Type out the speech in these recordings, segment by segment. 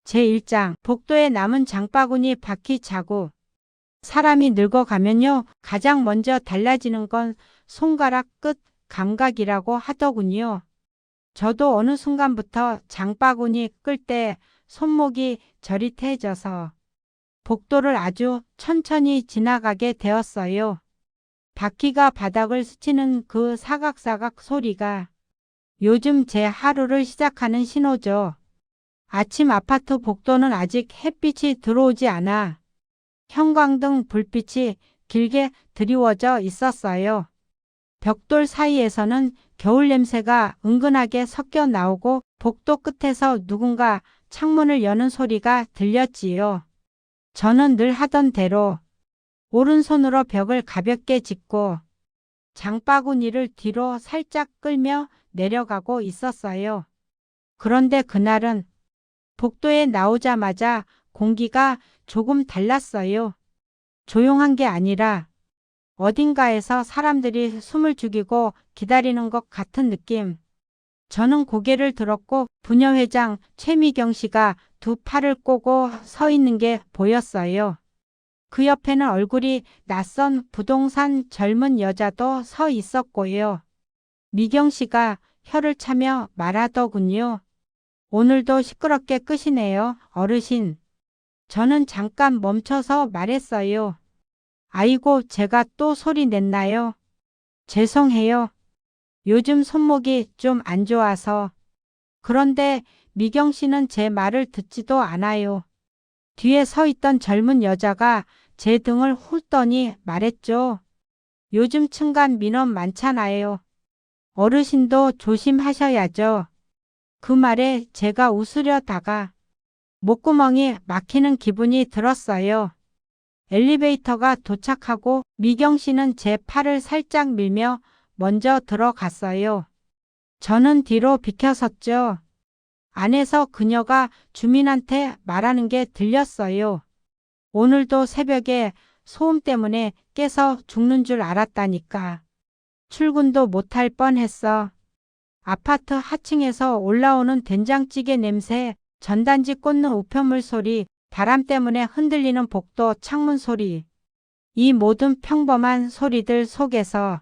제1장 복도에 남은 장바구니 바퀴 자국. 사람이 늙어가면요, 가장 먼저 달라지는 건 손가락 끝 감각이라고 하더군요. 저도 어느 순간부터 장바구니 끌 때 손목이 저릿해져서 복도를 아주 천천히 지나가게 되었어요. 바퀴가 바닥을 스치는 그 사각사각 소리가 요즘 제 하루를 시작하는 신호죠. 아침 아파트 복도는 아직 햇빛이 들어오지 않아 형광등 불빛이 길게 드리워져 있었어요. 벽돌 사이에서는 겨울 냄새가 은근하게 섞여 나오고 복도 끝에서 누군가 창문을 여는 소리가 들렸지요. 저는 늘 하던 대로 오른손으로 벽을 가볍게 짚고 장바구니를 뒤로 살짝 끌며 내려가고 있었어요. 그런데 그날은 복도에 나오자마자 공기가 조금 달랐어요. 조용한 게 아니라 어딘가에서 사람들이 숨을 죽이고 기다리는 것 같은 느낌. 저는 고개를 들었고 부녀회장 최미경 씨가 두 팔을 꼬고 서 있는 게 보였어요. 그 옆에는 얼굴이 낯선 부동산 젊은 여자도 서 있었고요. 미경 씨가 혀를 차며 말하더군요. 오늘도 시끄럽게 끄시네요, 어르신. 저는 잠깐 멈춰서 말했어요. 아이고, 제가 또 소리 냈나요? 죄송해요. 요즘 손목이 좀 안 좋아서. 그런데 미경 씨는 제 말을 듣지도 않아요. 뒤에 서 있던 젊은 여자가 제 등을 훑더니 말했죠. 요즘 층간 민원 많잖아요. 어르신도 조심하셔야죠. 그 말에 제가 웃으려다가 목구멍이 막히는 기분이 들었어요. 엘리베이터가 도착하고 미경 씨는 제 팔을 살짝 밀며 먼저 들어갔어요. 저는 뒤로 비켜섰죠. 안에서 그녀가 주민한테 말하는 게 들렸어요. 오늘도 새벽에 소음 때문에 깨서 죽는 줄 알았다니까. 출근도 못할 뻔했어. 아파트 하층에서 올라오는 된장찌개 냄새, 전단지 꽂는 우편물 소리, 바람 때문에 흔들리는 복도 창문 소리. 이 모든 평범한 소리들 속에서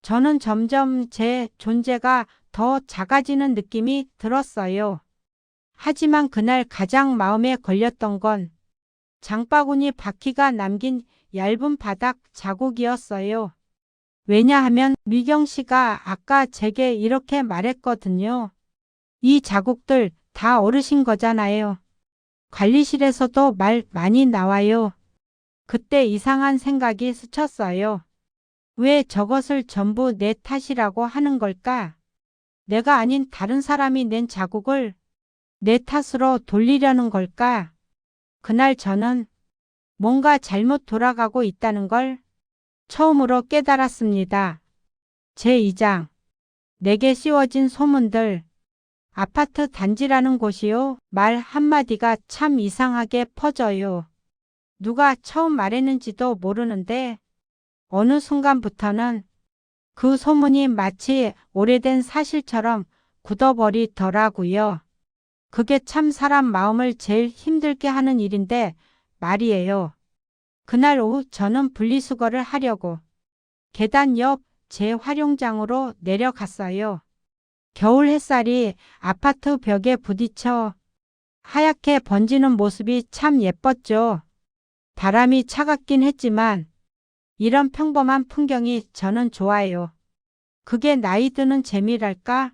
저는 점점 제 존재가 더 작아지는 느낌이 들었어요. 하지만 그날 가장 마음에 걸렸던 건 장바구니 바퀴가 남긴 얇은 바닥 자국이었어요. 왜냐하면 미경 씨가 아까 제게 이렇게 말했거든요. 이 자국들 다 어르신 거잖아요. 관리실에서도 말 많이 나와요. 그때 이상한 생각이 스쳤어요. 왜 저것을 전부 내 탓이라고 하는 걸까? 내가 아닌 다른 사람이 낸 자국을 내 탓으로 돌리려는 걸까? 그날 저는 뭔가 잘못 돌아가고 있다는 걸 처음으로 깨달았습니다. 제2장 내게 씌워진 소문들. 아파트 단지라는 곳이요. 말 한마디가 참 이상하게 퍼져요. 누가 처음 말했는지도 모르는데 어느 순간부터는 그 소문이 마치 오래된 사실처럼 굳어버리더라고요. 그게 참 사람 마음을 제일 힘들게 하는 일인데 말이에요. 그날 오후 저는 분리수거를 하려고 계단 옆 재활용장으로 내려갔어요. 겨울 햇살이 아파트 벽에 부딪혀 하얗게 번지는 모습이 참 예뻤죠. 바람이 차갑긴 했지만 이런 평범한 풍경이 저는 좋아요. 그게 나이 드는 재미랄까?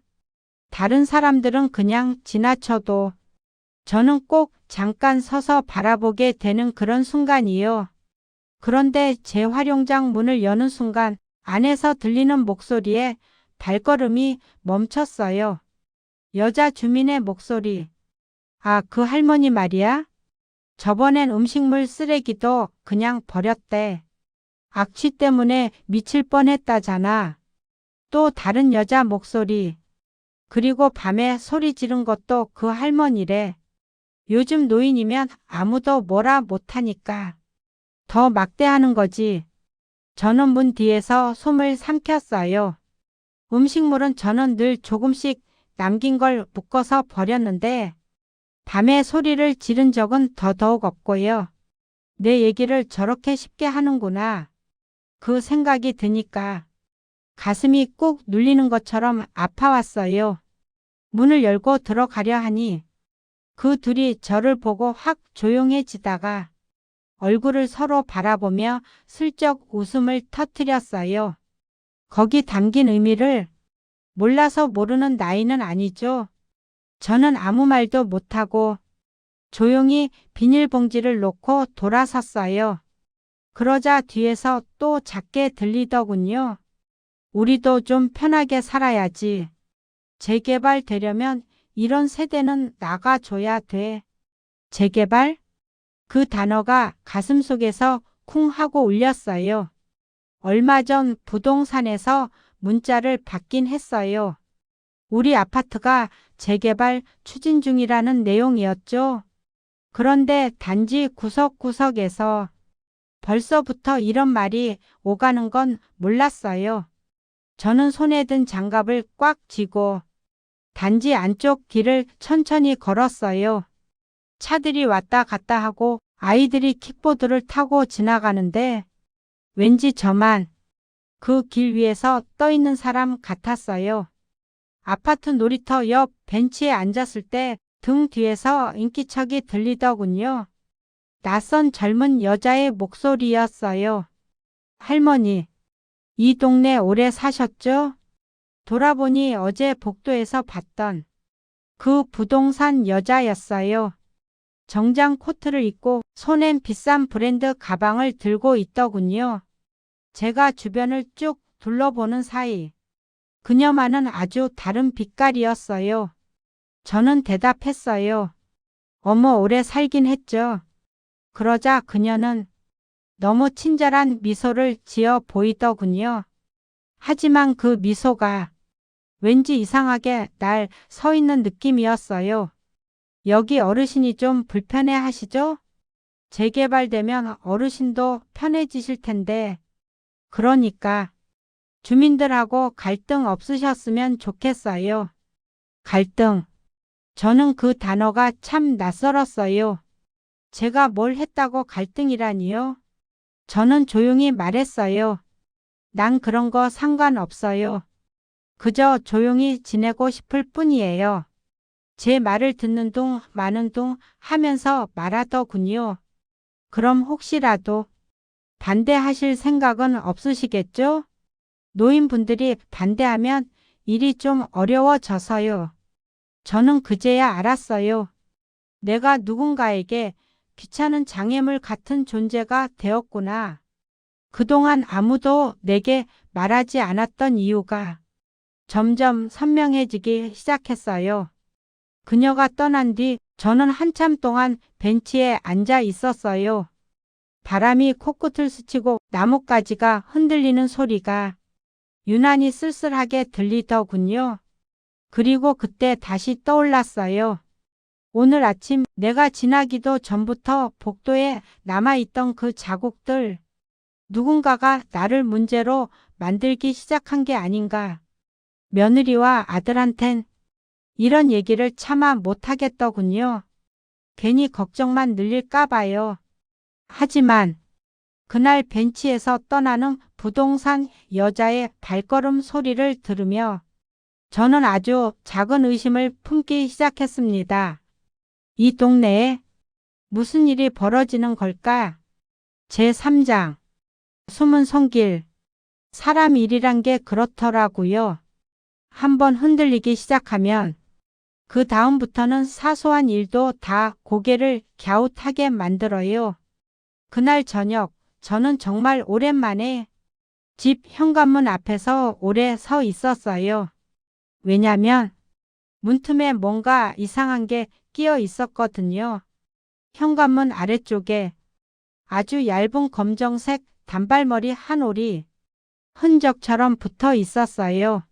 다른 사람들은 그냥 지나쳐도 저는 꼭 잠깐 서서 바라보게 되는 그런 순간이요. 그런데 재활용장 문을 여는 순간 안에서 들리는 목소리에 발걸음이 멈췄어요. 여자 주민의 목소리. 아, 그 할머니 말이야? 저번엔 음식물 쓰레기도 그냥 버렸대. 악취 때문에 미칠 뻔했다잖아. 또 다른 여자 목소리. 그리고 밤에 소리 지른 것도 그 할머니래. 요즘 노인이면 아무도 뭐라 못하니까 더 막대하는 거지. 저는 문 뒤에서 숨을 삼켰어요. 음식물은 저는 늘 조금씩 남긴 걸 묶어서 버렸는데 밤에 소리를 지른 적은 더더욱 없고요. 내 얘기를 저렇게 쉽게 하는구나. 그 생각이 드니까 가슴이 꾹 눌리는 것처럼 아파왔어요. 문을 열고 들어가려 하니 그 둘이 저를 보고 확 조용해지다가 얼굴을 서로 바라보며 슬쩍 웃음을 터뜨렸어요. 거기 담긴 의미를 몰라서 모르는 나이는 아니죠. 저는 아무 말도 못하고 조용히 비닐봉지를 놓고 돌아섰어요. 그러자 뒤에서 또 작게 들리더군요. 우리도 좀 편하게 살아야지. 재개발되려면 이런 세대는 나가줘야 돼. 재개발? 그 단어가 가슴속에서 쿵 하고 울렸어요. 얼마 전 부동산에서 문자를 받긴 했어요. 우리 아파트가 재개발 추진 중이라는 내용이었죠. 그런데 단지 구석구석에서 벌써부터 이런 말이 오가는 건 몰랐어요. 저는 손에 든 장갑을 꽉 쥐고 단지 안쪽 길을 천천히 걸었어요. 차들이 왔다 갔다 하고 아이들이 킥보드를 타고 지나가는데 왠지 저만 그 길 위에서 떠 있는 사람 같았어요. 아파트 놀이터 옆 벤치에 앉았을 때 등 뒤에서 인기척이 들리더군요. 낯선 젊은 여자의 목소리였어요. 할머니, 이 동네 오래 사셨죠? 돌아보니 어제 복도에서 봤던 그 부동산 여자였어요. 정장 코트를 입고 손엔 비싼 브랜드 가방을 들고 있더군요. 제가 주변을 쭉 둘러보는 사이 그녀만은 아주 다른 빛깔이었어요. 저는 대답했어요. 어머, 오래 살긴 했죠. 그러자 그녀는 너무 친절한 미소를 지어 보이더군요. 하지만 그 미소가 왠지 이상하게 날 서 있는 느낌이었어요. 여기 어르신이 좀 불편해 하시죠? 재개발되면 어르신도 편해지실 텐데. 그러니까 주민들하고 갈등 없으셨으면 좋겠어요. 갈등. 저는 그 단어가 참 낯설었어요. 제가 뭘 했다고 갈등이라니요? 저는 조용히 말했어요. 난 그런 거 상관없어요. 그저 조용히 지내고 싶을 뿐이에요. 제 말을 듣는 둥 마는 둥 하면서 말하더군요. 그럼 혹시라도 반대하실 생각은 없으시겠죠? 노인분들이 반대하면 일이 좀 어려워져서요. 저는 그제야 알았어요. 내가 누군가에게 귀찮은 장애물 같은 존재가 되었구나. 그동안 아무도 내게 말하지 않았던 이유가 점점 선명해지기 시작했어요. 그녀가 떠난 뒤 저는 한참 동안 벤치에 앉아 있었어요. 바람이 코끝을 스치고 나뭇가지가 흔들리는 소리가 유난히 쓸쓸하게 들리더군요. 그리고 그때 다시 떠올랐어요. 오늘 아침 내가 지나기도 전부터 복도에 남아있던 그 자국들. 누군가가 나를 문제로 만들기 시작한 게 아닌가. 며느리와 아들한텐 이런 얘기를 차마 못하겠더군요. 괜히 걱정만 늘릴까 봐요. 하지만 그날 벤치에서 떠나는 부동산 여자의 발걸음 소리를 들으며 저는 아주 작은 의심을 품기 시작했습니다. 이 동네에 무슨 일이 벌어지는 걸까? 제3장 숨은 손길. 사람 일이란 게 그렇더라고요. 한번 흔들리기 시작하면 그 다음부터는 사소한 일도 다 고개를 갸웃하게 만들어요. 그날 저녁 저는 정말 오랜만에 집 현관문 앞에서 오래 서 있었어요. 왜냐면 문틈에 뭔가 이상한 게 끼어 있었거든요. 현관문 아래쪽에 아주 얇은 검정색 단발머리 한 올이 흔적처럼 붙어 있었어요.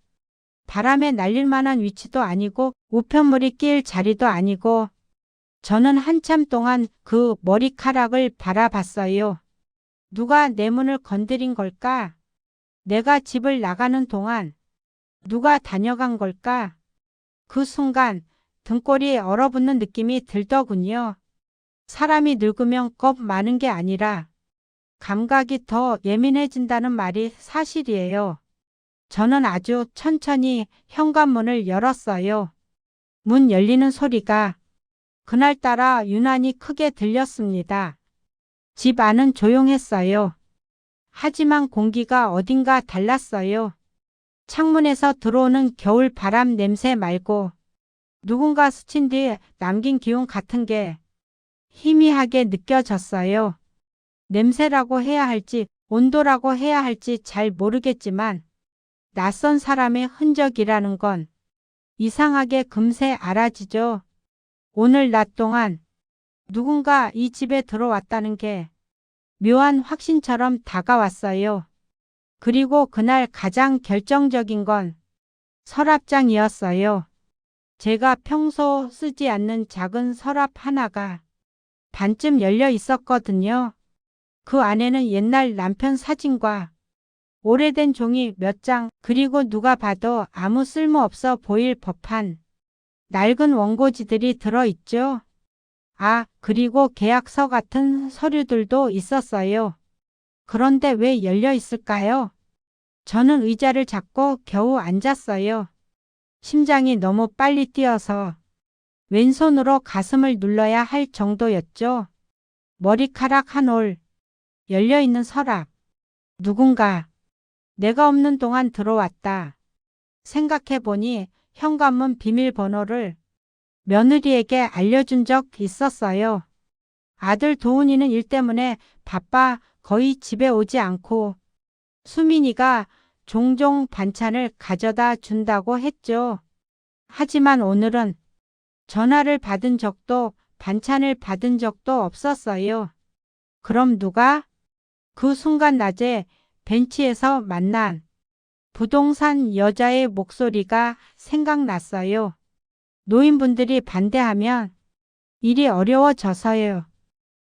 바람에 날릴 만한 위치도 아니고 우편물이 끼일 자리도 아니고 저는 한참 동안 그 머리카락을 바라봤어요. 누가 내 문을 건드린 걸까? 내가 집을 나가는 동안 누가 다녀간 걸까? 그 순간 등골이 얼어붙는 느낌이 들더군요. 사람이 늙으면 겁 많은 게 아니라 감각이 더 예민해진다는 말이 사실이에요. 저는 아주 천천히 현관문을 열었어요. 문 열리는 소리가 그날따라 유난히 크게 들렸습니다. 집 안은 조용했어요. 하지만 공기가 어딘가 달랐어요. 창문에서 들어오는 겨울 바람 냄새 말고 누군가 스친 뒤 남긴 기운 같은 게 희미하게 느껴졌어요. 냄새라고 해야 할지 온도라고 해야 할지 잘 모르겠지만 낯선 사람의 흔적이라는 건 이상하게 금세 알아지죠. 오늘 낮 동안 누군가 이 집에 들어왔다는 게 묘한 확신처럼 다가왔어요. 그리고 그날 가장 결정적인 건 서랍장이었어요. 제가 평소 쓰지 않는 작은 서랍 하나가 반쯤 열려 있었거든요. 그 안에는 옛날 남편 사진과 오래된 종이 몇 장, 그리고 누가 봐도 아무 쓸모없어 보일 법한 낡은 원고지들이 들어있죠. 아, 그리고 계약서 같은 서류들도 있었어요. 그런데 왜 열려 있을까요? 저는 의자를 잡고 겨우 앉았어요. 심장이 너무 빨리 뛰어서 왼손으로 가슴을 눌러야 할 정도였죠. 머리카락 한 올, 열려있는 서랍. 누군가 내가 없는 동안 들어왔다. 생각해보니 현관문 비밀번호를 며느리에게 알려준 적 있었어요. 아들 도훈이는 일 때문에 바빠 거의 집에 오지 않고 수민이가 종종 반찬을 가져다 준다고 했죠. 하지만 오늘은 전화를 받은 적도 반찬을 받은 적도 없었어요. 그럼 누가? 그 순간 낮에 벤치에서 만난 부동산 여자의 목소리가 생각났어요. 노인분들이 반대하면 일이 어려워져서요.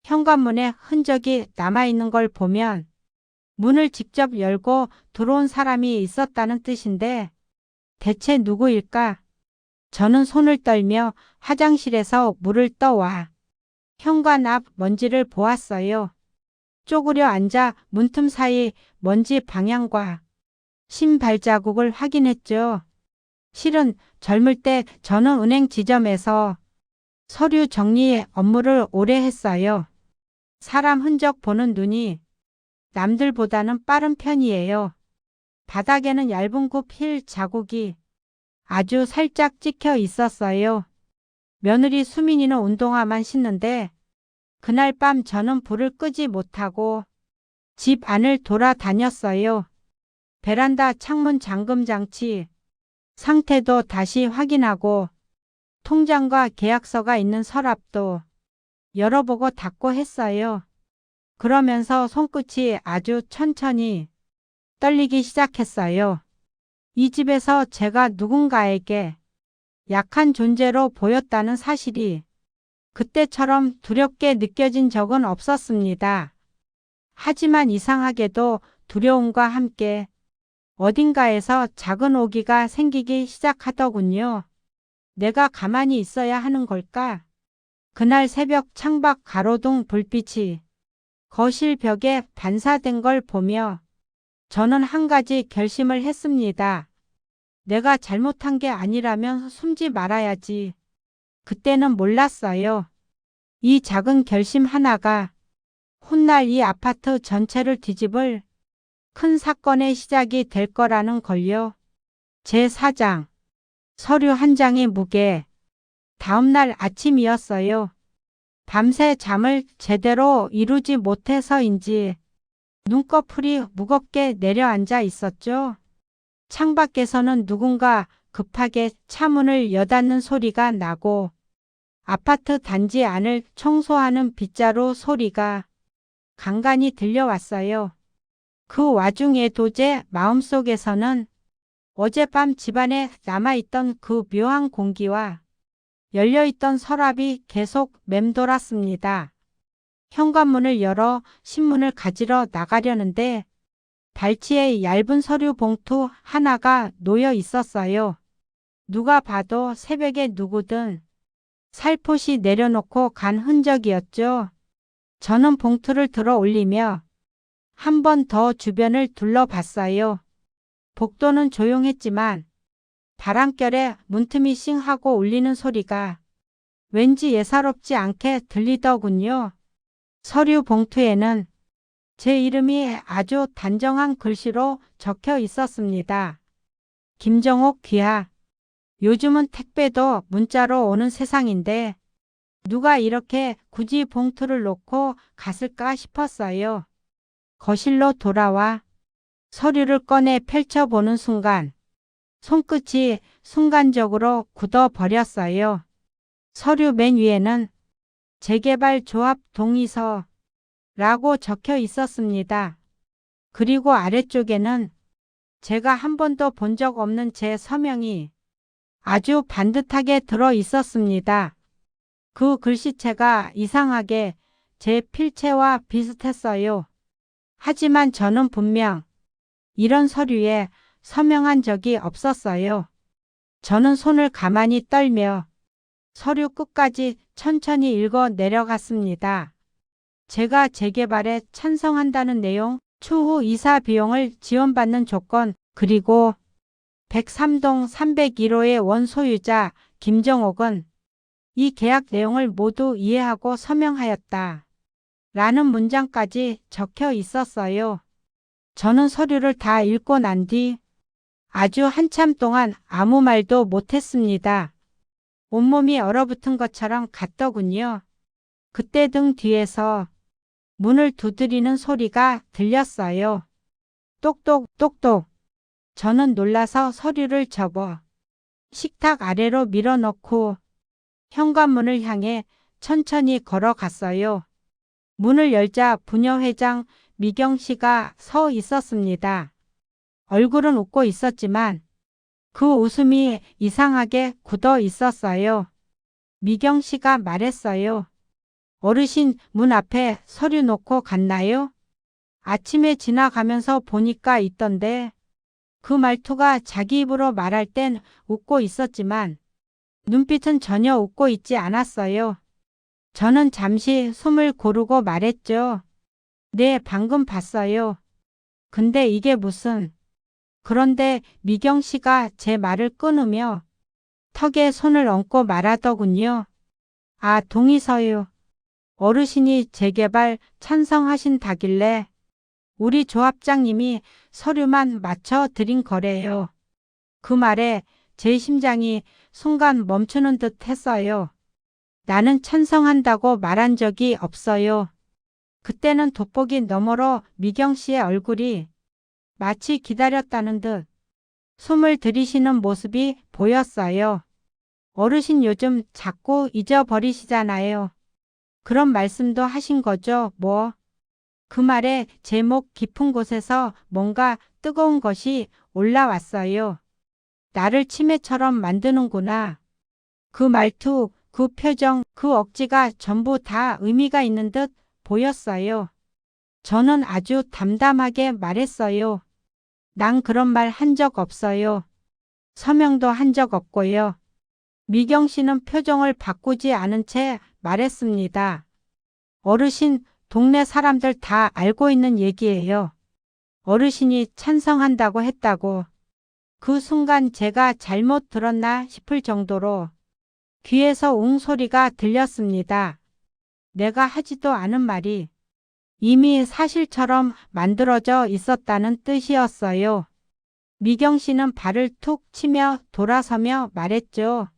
현관문에 흔적이 남아있는 걸 보면 문을 직접 열고 들어온 사람이 있었다는 뜻인데 대체 누구일까? 저는 손을 떨며 화장실에서 물을 떠와 현관 앞 먼지를 보았어요. 쪼그려 앉아 문틈 사이 먼지 방향과 신발자국을 확인했죠. 실은 젊을 때 저는 은행 지점에서 서류 정리 업무를 오래 했어요. 사람 흔적 보는 눈이 남들보다는 빠른 편이에요. 바닥에는 얇은 굽힐 자국이 아주 살짝 찍혀 있었어요. 며느리 수민이는 운동화만 신는데 그날 밤 저는 불을 끄지 못하고 집 안을 돌아다녔어요. 베란다 창문 잠금 장치 상태도 다시 확인하고 통장과 계약서가 있는 서랍도 열어보고 닫고 했어요. 그러면서 손끝이 아주 천천히 떨리기 시작했어요. 이 집에서 제가 누군가에게 약한 존재로 보였다는 사실이 그때처럼 두렵게 느껴진 적은 없었습니다. 하지만 이상하게도 두려움과 함께 어딘가에서 작은 오기가 생기기 시작하더군요. 내가 가만히 있어야 하는 걸까? 그날 새벽 창밖 가로등 불빛이 거실 벽에 반사된 걸 보며 저는 한 가지 결심을 했습니다. 내가 잘못한 게 아니라면 숨지 말아야지. 그때는 몰랐어요. 이 작은 결심 하나가 훗날 이 아파트 전체를 뒤집을 큰 사건의 시작이 될 거라는 걸요. 제4장 서류 한 장의 무게. 다음날 아침이었어요. 밤새 잠을 제대로 이루지 못해서인지 눈꺼풀이 무겁게 내려앉아 있었죠. 창밖에서는 누군가 급하게 차문을 여닫는 소리가 나고 아파트 단지 안을 청소하는 빗자루 소리가 간간히 들려왔어요. 그 와중에도 제 마음속에서는 어젯밤 집안에 남아있던 그 묘한 공기와 열려있던 서랍이 계속 맴돌았습니다. 현관문을 열어 신문을 가지러 나가려는데 발치에 얇은 서류 봉투 하나가 놓여 있었어요. 누가 봐도 새벽에 누구든 살포시 내려놓고 간 흔적이었죠. 저는 봉투를 들어 올리며 한 번 더 주변을 둘러봤어요. 복도는 조용했지만 바람결에 문틈이 싱하고 울리는 소리가 왠지 예사롭지 않게 들리더군요. 서류 봉투에는 제 이름이 아주 단정한 글씨로 적혀 있었습니다. 김정옥 귀하. 요즘은 택배도 문자로 오는 세상인데 누가 이렇게 굳이 봉투를 놓고 갔을까 싶었어요. 거실로 돌아와 서류를 꺼내 펼쳐보는 순간 손끝이 순간적으로 굳어버렸어요. 서류 맨 위에는 재개발 조합 동의서라고 적혀 있었습니다. 그리고 아래쪽에는 제가 한 번도 본 적 없는 제 서명이 아주 반듯하게 들어 있었습니다. 그 글씨체가 이상하게 제 필체와 비슷했어요. 하지만 저는 분명 이런 서류에 서명한 적이 없었어요. 저는 손을 가만히 떨며 서류 끝까지 천천히 읽어 내려갔습니다. 제가 재개발에 찬성한다는 내용, 추후 이사 비용을 지원받는 조건, 그리고 103동 301호의 원소유자 김정옥은 이 계약 내용을 모두 이해하고 서명하였다. 라는 문장까지 적혀 있었어요. 저는 서류를 다 읽고 난 뒤 아주 한참 동안 아무 말도 못했습니다. 온몸이 얼어붙은 것처럼 같더군요. 그때 등 뒤에서 문을 두드리는 소리가 들렸어요. 똑똑 똑똑. 저는 놀라서 서류를 접어 식탁 아래로 밀어넣고 현관문을 향해 천천히 걸어갔어요. 문을 열자 부녀회장 미경 씨가 서 있었습니다. 얼굴은 웃고 있었지만 그 웃음이 이상하게 굳어 있었어요. 미경 씨가 말했어요. 어르신 문 앞에 서류 놓고 갔나요? 아침에 지나가면서 보니까 있던데. 그 말투가 자기 입으로 말할 땐 웃고 있었지만 눈빛은 전혀 웃고 있지 않았어요. 저는 잠시 숨을 고르고 말했죠. 네, 방금 봤어요. 근데 이게 무슨... 그런데 미경 씨가 제 말을 끊으며 턱에 손을 얹고 말하더군요. 아, 동의서요. 어르신이 재개발 찬성하신다길래 우리 조합장님이 서류만 맞춰 드린 거래요. 그 말에 제 심장이 순간 멈추는 듯 했어요. 나는 찬성한다고 말한 적이 없어요. 그때는 돋보기 너머로 미경 씨의 얼굴이 마치 기다렸다는 듯 숨을 들이쉬는 모습이 보였어요. 어르신 요즘 자꾸 잊어버리시잖아요. 그런 말씀도 하신 거죠, 뭐. 그 말에 제 목 깊은 곳에서 뭔가 뜨거운 것이 올라왔어요. 나를 치매처럼 만드는구나. 그 말투, 그 표정, 그 억지가 전부 다 의미가 있는 듯 보였어요. 저는 아주 담담하게 말했어요. 난 그런 말 한 적 없어요. 서명도 한 적 없고요. 미경 씨는 표정을 바꾸지 않은 채 말했습니다. 어르신, 동네 사람들 다 알고 있는 얘기예요. 어르신이 찬성한다고 했다고. 그 순간 제가 잘못 들었나 싶을 정도로 귀에서 웅 소리가 들렸습니다. 내가 하지도 않은 말이 이미 사실처럼 만들어져 있었다는 뜻이었어요. 미경 씨는 발을 툭 치며 돌아서며 말했죠.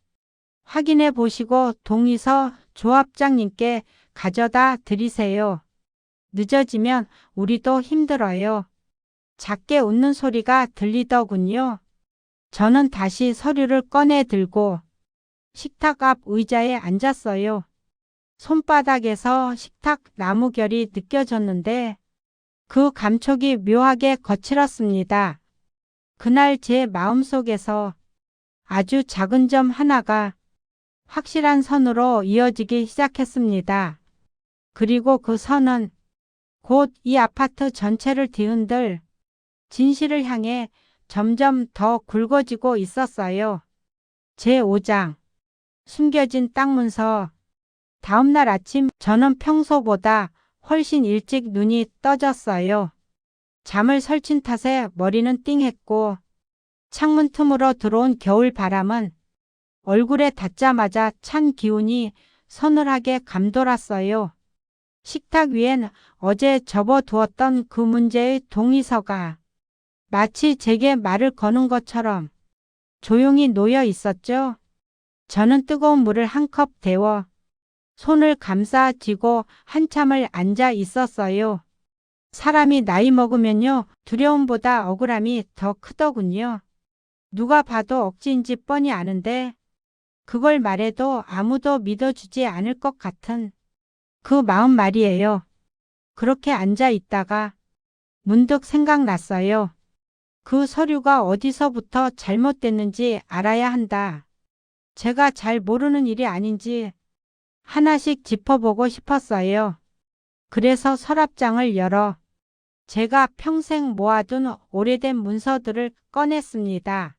확인해 보시고 동의서 조합장님께 가져다 드리세요. 늦어지면 우리도 힘들어요. 작게 웃는 소리가 들리더군요. 저는 다시 서류를 꺼내 들고 식탁 앞 의자에 앉았어요. 손바닥에서 식탁 나무결이 느껴졌는데 그 감촉이 묘하게 거칠었습니다. 그날 제 마음속에서 아주 작은 점 하나가 확실한 선으로 이어지기 시작했습니다. 그리고 그 선은 곧 이 아파트 전체를 뒤흔들 진실을 향해 점점 더 굵어지고 있었어요. 제5장 숨겨진 땅 문서. 다음날 아침 저는 평소보다 훨씬 일찍 눈이 떠졌어요. 잠을 설친 탓에 머리는 띵했고 창문 틈으로 들어온 겨울 바람은 얼굴에 닿자마자 찬 기운이 서늘하게 감돌았어요. 식탁 위엔 어제 접어두었던 그 문제의 동의서가 마치 제게 말을 거는 것처럼 조용히 놓여 있었죠. 저는 뜨거운 물을 한 컵 데워 손을 감싸 쥐고 한참을 앉아 있었어요. 사람이 나이 먹으면요, 두려움보다 억울함이 더 크더군요. 누가 봐도 억지인지 뻔히 아는데 그걸 말해도 아무도 믿어주지 않을 것 같은 그 마음 말이에요. 그렇게 앉아 있다가 문득 생각났어요. 그 서류가 어디서부터 잘못됐는지 알아야 한다. 제가 잘 모르는 일이 아닌지 하나씩 짚어보고 싶었어요. 그래서 서랍장을 열어 제가 평생 모아둔 오래된 문서들을 꺼냈습니다.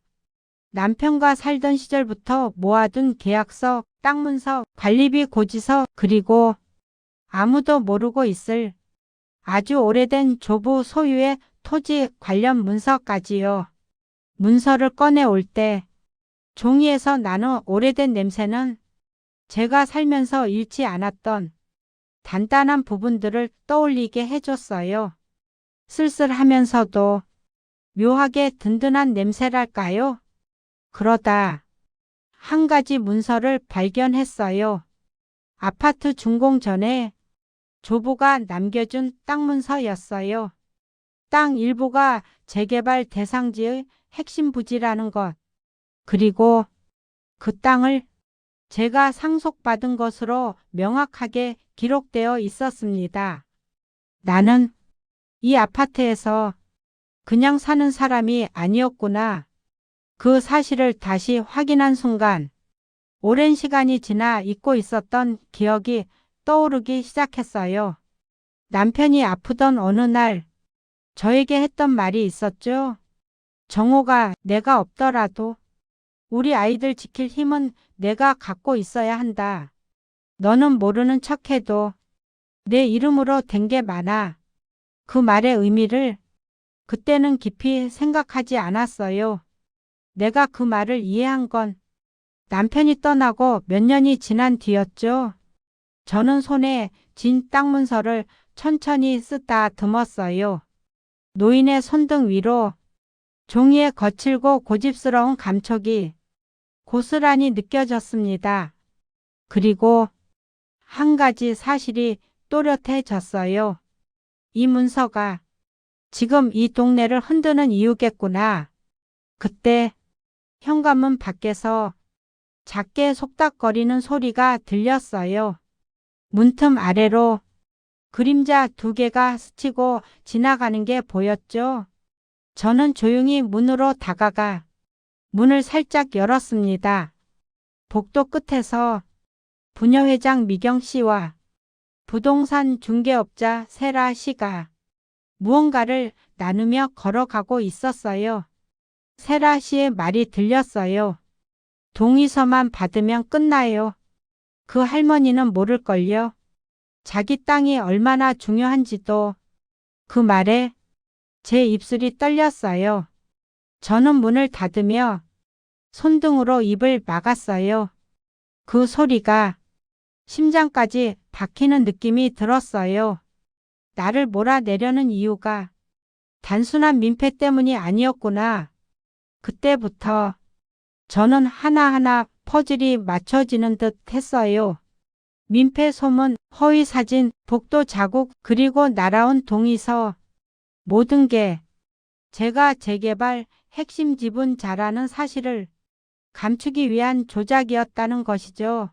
남편과 살던 시절부터 모아둔 계약서, 땅 문서, 관리비 고지서, 그리고 아무도 모르고 있을 아주 오래된 조부 소유의 토지 관련 문서까지요. 문서를 꺼내올 때 종이에서 나는 오래된 냄새는 제가 살면서 잃지 않았던 단단한 부분들을 떠올리게 해줬어요. 쓸쓸하면서도 묘하게 든든한 냄새랄까요? 그러다 한 가지 문서를 발견했어요. 아파트 준공 전에 조부가 남겨준 땅 문서였어요. 땅 일부가 재개발 대상지의 핵심 부지라는 것. 그리고 그 땅을 제가 상속받은 것으로 명확하게 기록되어 있었습니다. 나는 이 아파트에서 그냥 사는 사람이 아니었구나. 그 사실을 다시 확인한 순간 오랜 시간이 지나 잊고 있었던 기억이 떠오르기 시작했어요. 남편이 아프던 어느 날 저에게 했던 말이 있었죠. 정호가, 내가 없더라도 우리 아이들 지킬 힘은 내가 갖고 있어야 한다. 너는 모르는 척해도 내 이름으로 된 게 많아. 그 말의 의미를 그때는 깊이 생각하지 않았어요. 내가 그 말을 이해한 건 남편이 떠나고 몇 년이 지난 뒤였죠. 저는 손에 진 땅 문서를 천천히 쓰다듬었어요. 노인의 손등 위로 종이의 거칠고 고집스러운 감촉이 고스란히 느껴졌습니다. 그리고 한 가지 사실이 또렷해졌어요. 이 문서가 지금 이 동네를 흔드는 이유겠구나. 그때 현관문 밖에서 작게 속닥거리는 소리가 들렸어요. 문틈 아래로 그림자 2개가 스치고 지나가는 게 보였죠. 저는 조용히 문으로 다가가 문을 살짝 열었습니다. 복도 끝에서 부녀회장 미경 씨와 부동산 중개업자 세라 씨가 무언가를 나누며 걸어가고 있었어요. 세라 씨의 말이 들렸어요. 동의서만 받으면 끝나요. 그 할머니는 모를걸요. 자기 땅이 얼마나 중요한지도. 그 말에 제 입술이 떨렸어요. 저는 문을 닫으며 손등으로 입을 막았어요. 그 소리가 심장까지 박히는 느낌이 들었어요. 나를 몰아내려는 이유가 단순한 민폐 때문이 아니었구나. 그때부터 저는 하나하나 퍼즐이 맞춰지는 듯 했어요. 민폐 소문, 허위 사진, 복도 자국, 그리고 날아온 동의서. 모든 게 제가 재개발 핵심 지분자라는 사실을 감추기 위한 조작이었다는 것이죠.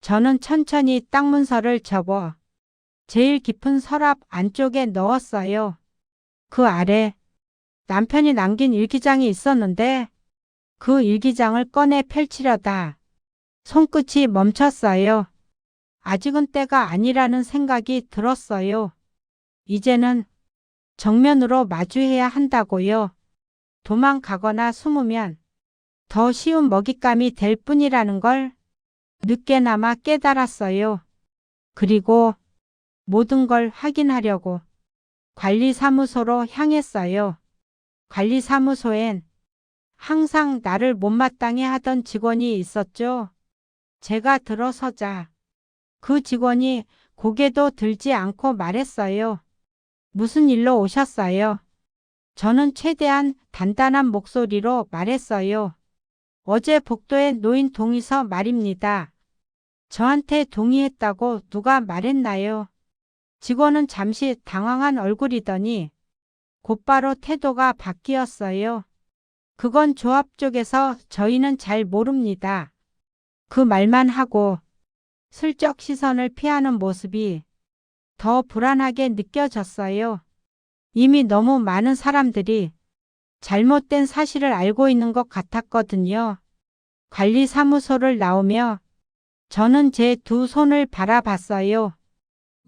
저는 천천히 땅 문서를 접어 제일 깊은 서랍 안쪽에 넣었어요. 그 아래 남편이 남긴 일기장이 있었는데 그 일기장을 꺼내 펼치려다 손끝이 멈췄어요. 아직은 때가 아니라는 생각이 들었어요. 이제는 정면으로 마주해야 한다고요. 도망가거나 숨으면 더 쉬운 먹잇감이 될 뿐이라는 걸 늦게나마 깨달았어요. 그리고 모든 걸 확인하려고 관리사무소로 향했어요. 관리사무소엔 항상 나를 못마땅해 하던 직원이 있었죠. 제가 들어서자 그 직원이 고개도 들지 않고 말했어요. 무슨 일로 오셨어요? 저는 최대한 단단한 목소리로 말했어요. 어제 복도에 놓인 동의서 말입니다. 저한테 동의했다고 누가 말했나요? 직원은 잠시 당황한 얼굴이더니 곧바로 태도가 바뀌었어요. 그건 조합 쪽에서 저희는 잘 모릅니다. 그 말만 하고 슬쩍 시선을 피하는 모습이 더 불안하게 느껴졌어요. 이미 너무 많은 사람들이 잘못된 사실을 알고 있는 것 같았거든요. 관리사무소를 나오며 저는 제 두 손을 바라봤어요.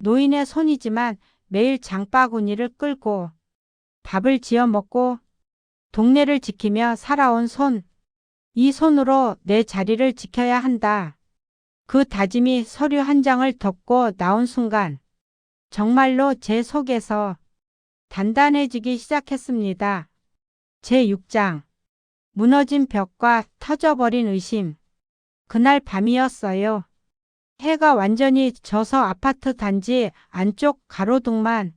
노인의 손이지만 매일 장바구니를 끌고 밥을 지어 먹고 동네를 지키며 살아온 손. 이 손으로 내 자리를 지켜야 한다. 그 다짐이 서류 한 장을 덮고 나온 순간 정말로 제 속에서 단단해지기 시작했습니다. 제6장 무너진 벽과 터져버린 의심. 그날 밤이었어요. 해가 완전히 져서 아파트 단지 안쪽 가로등만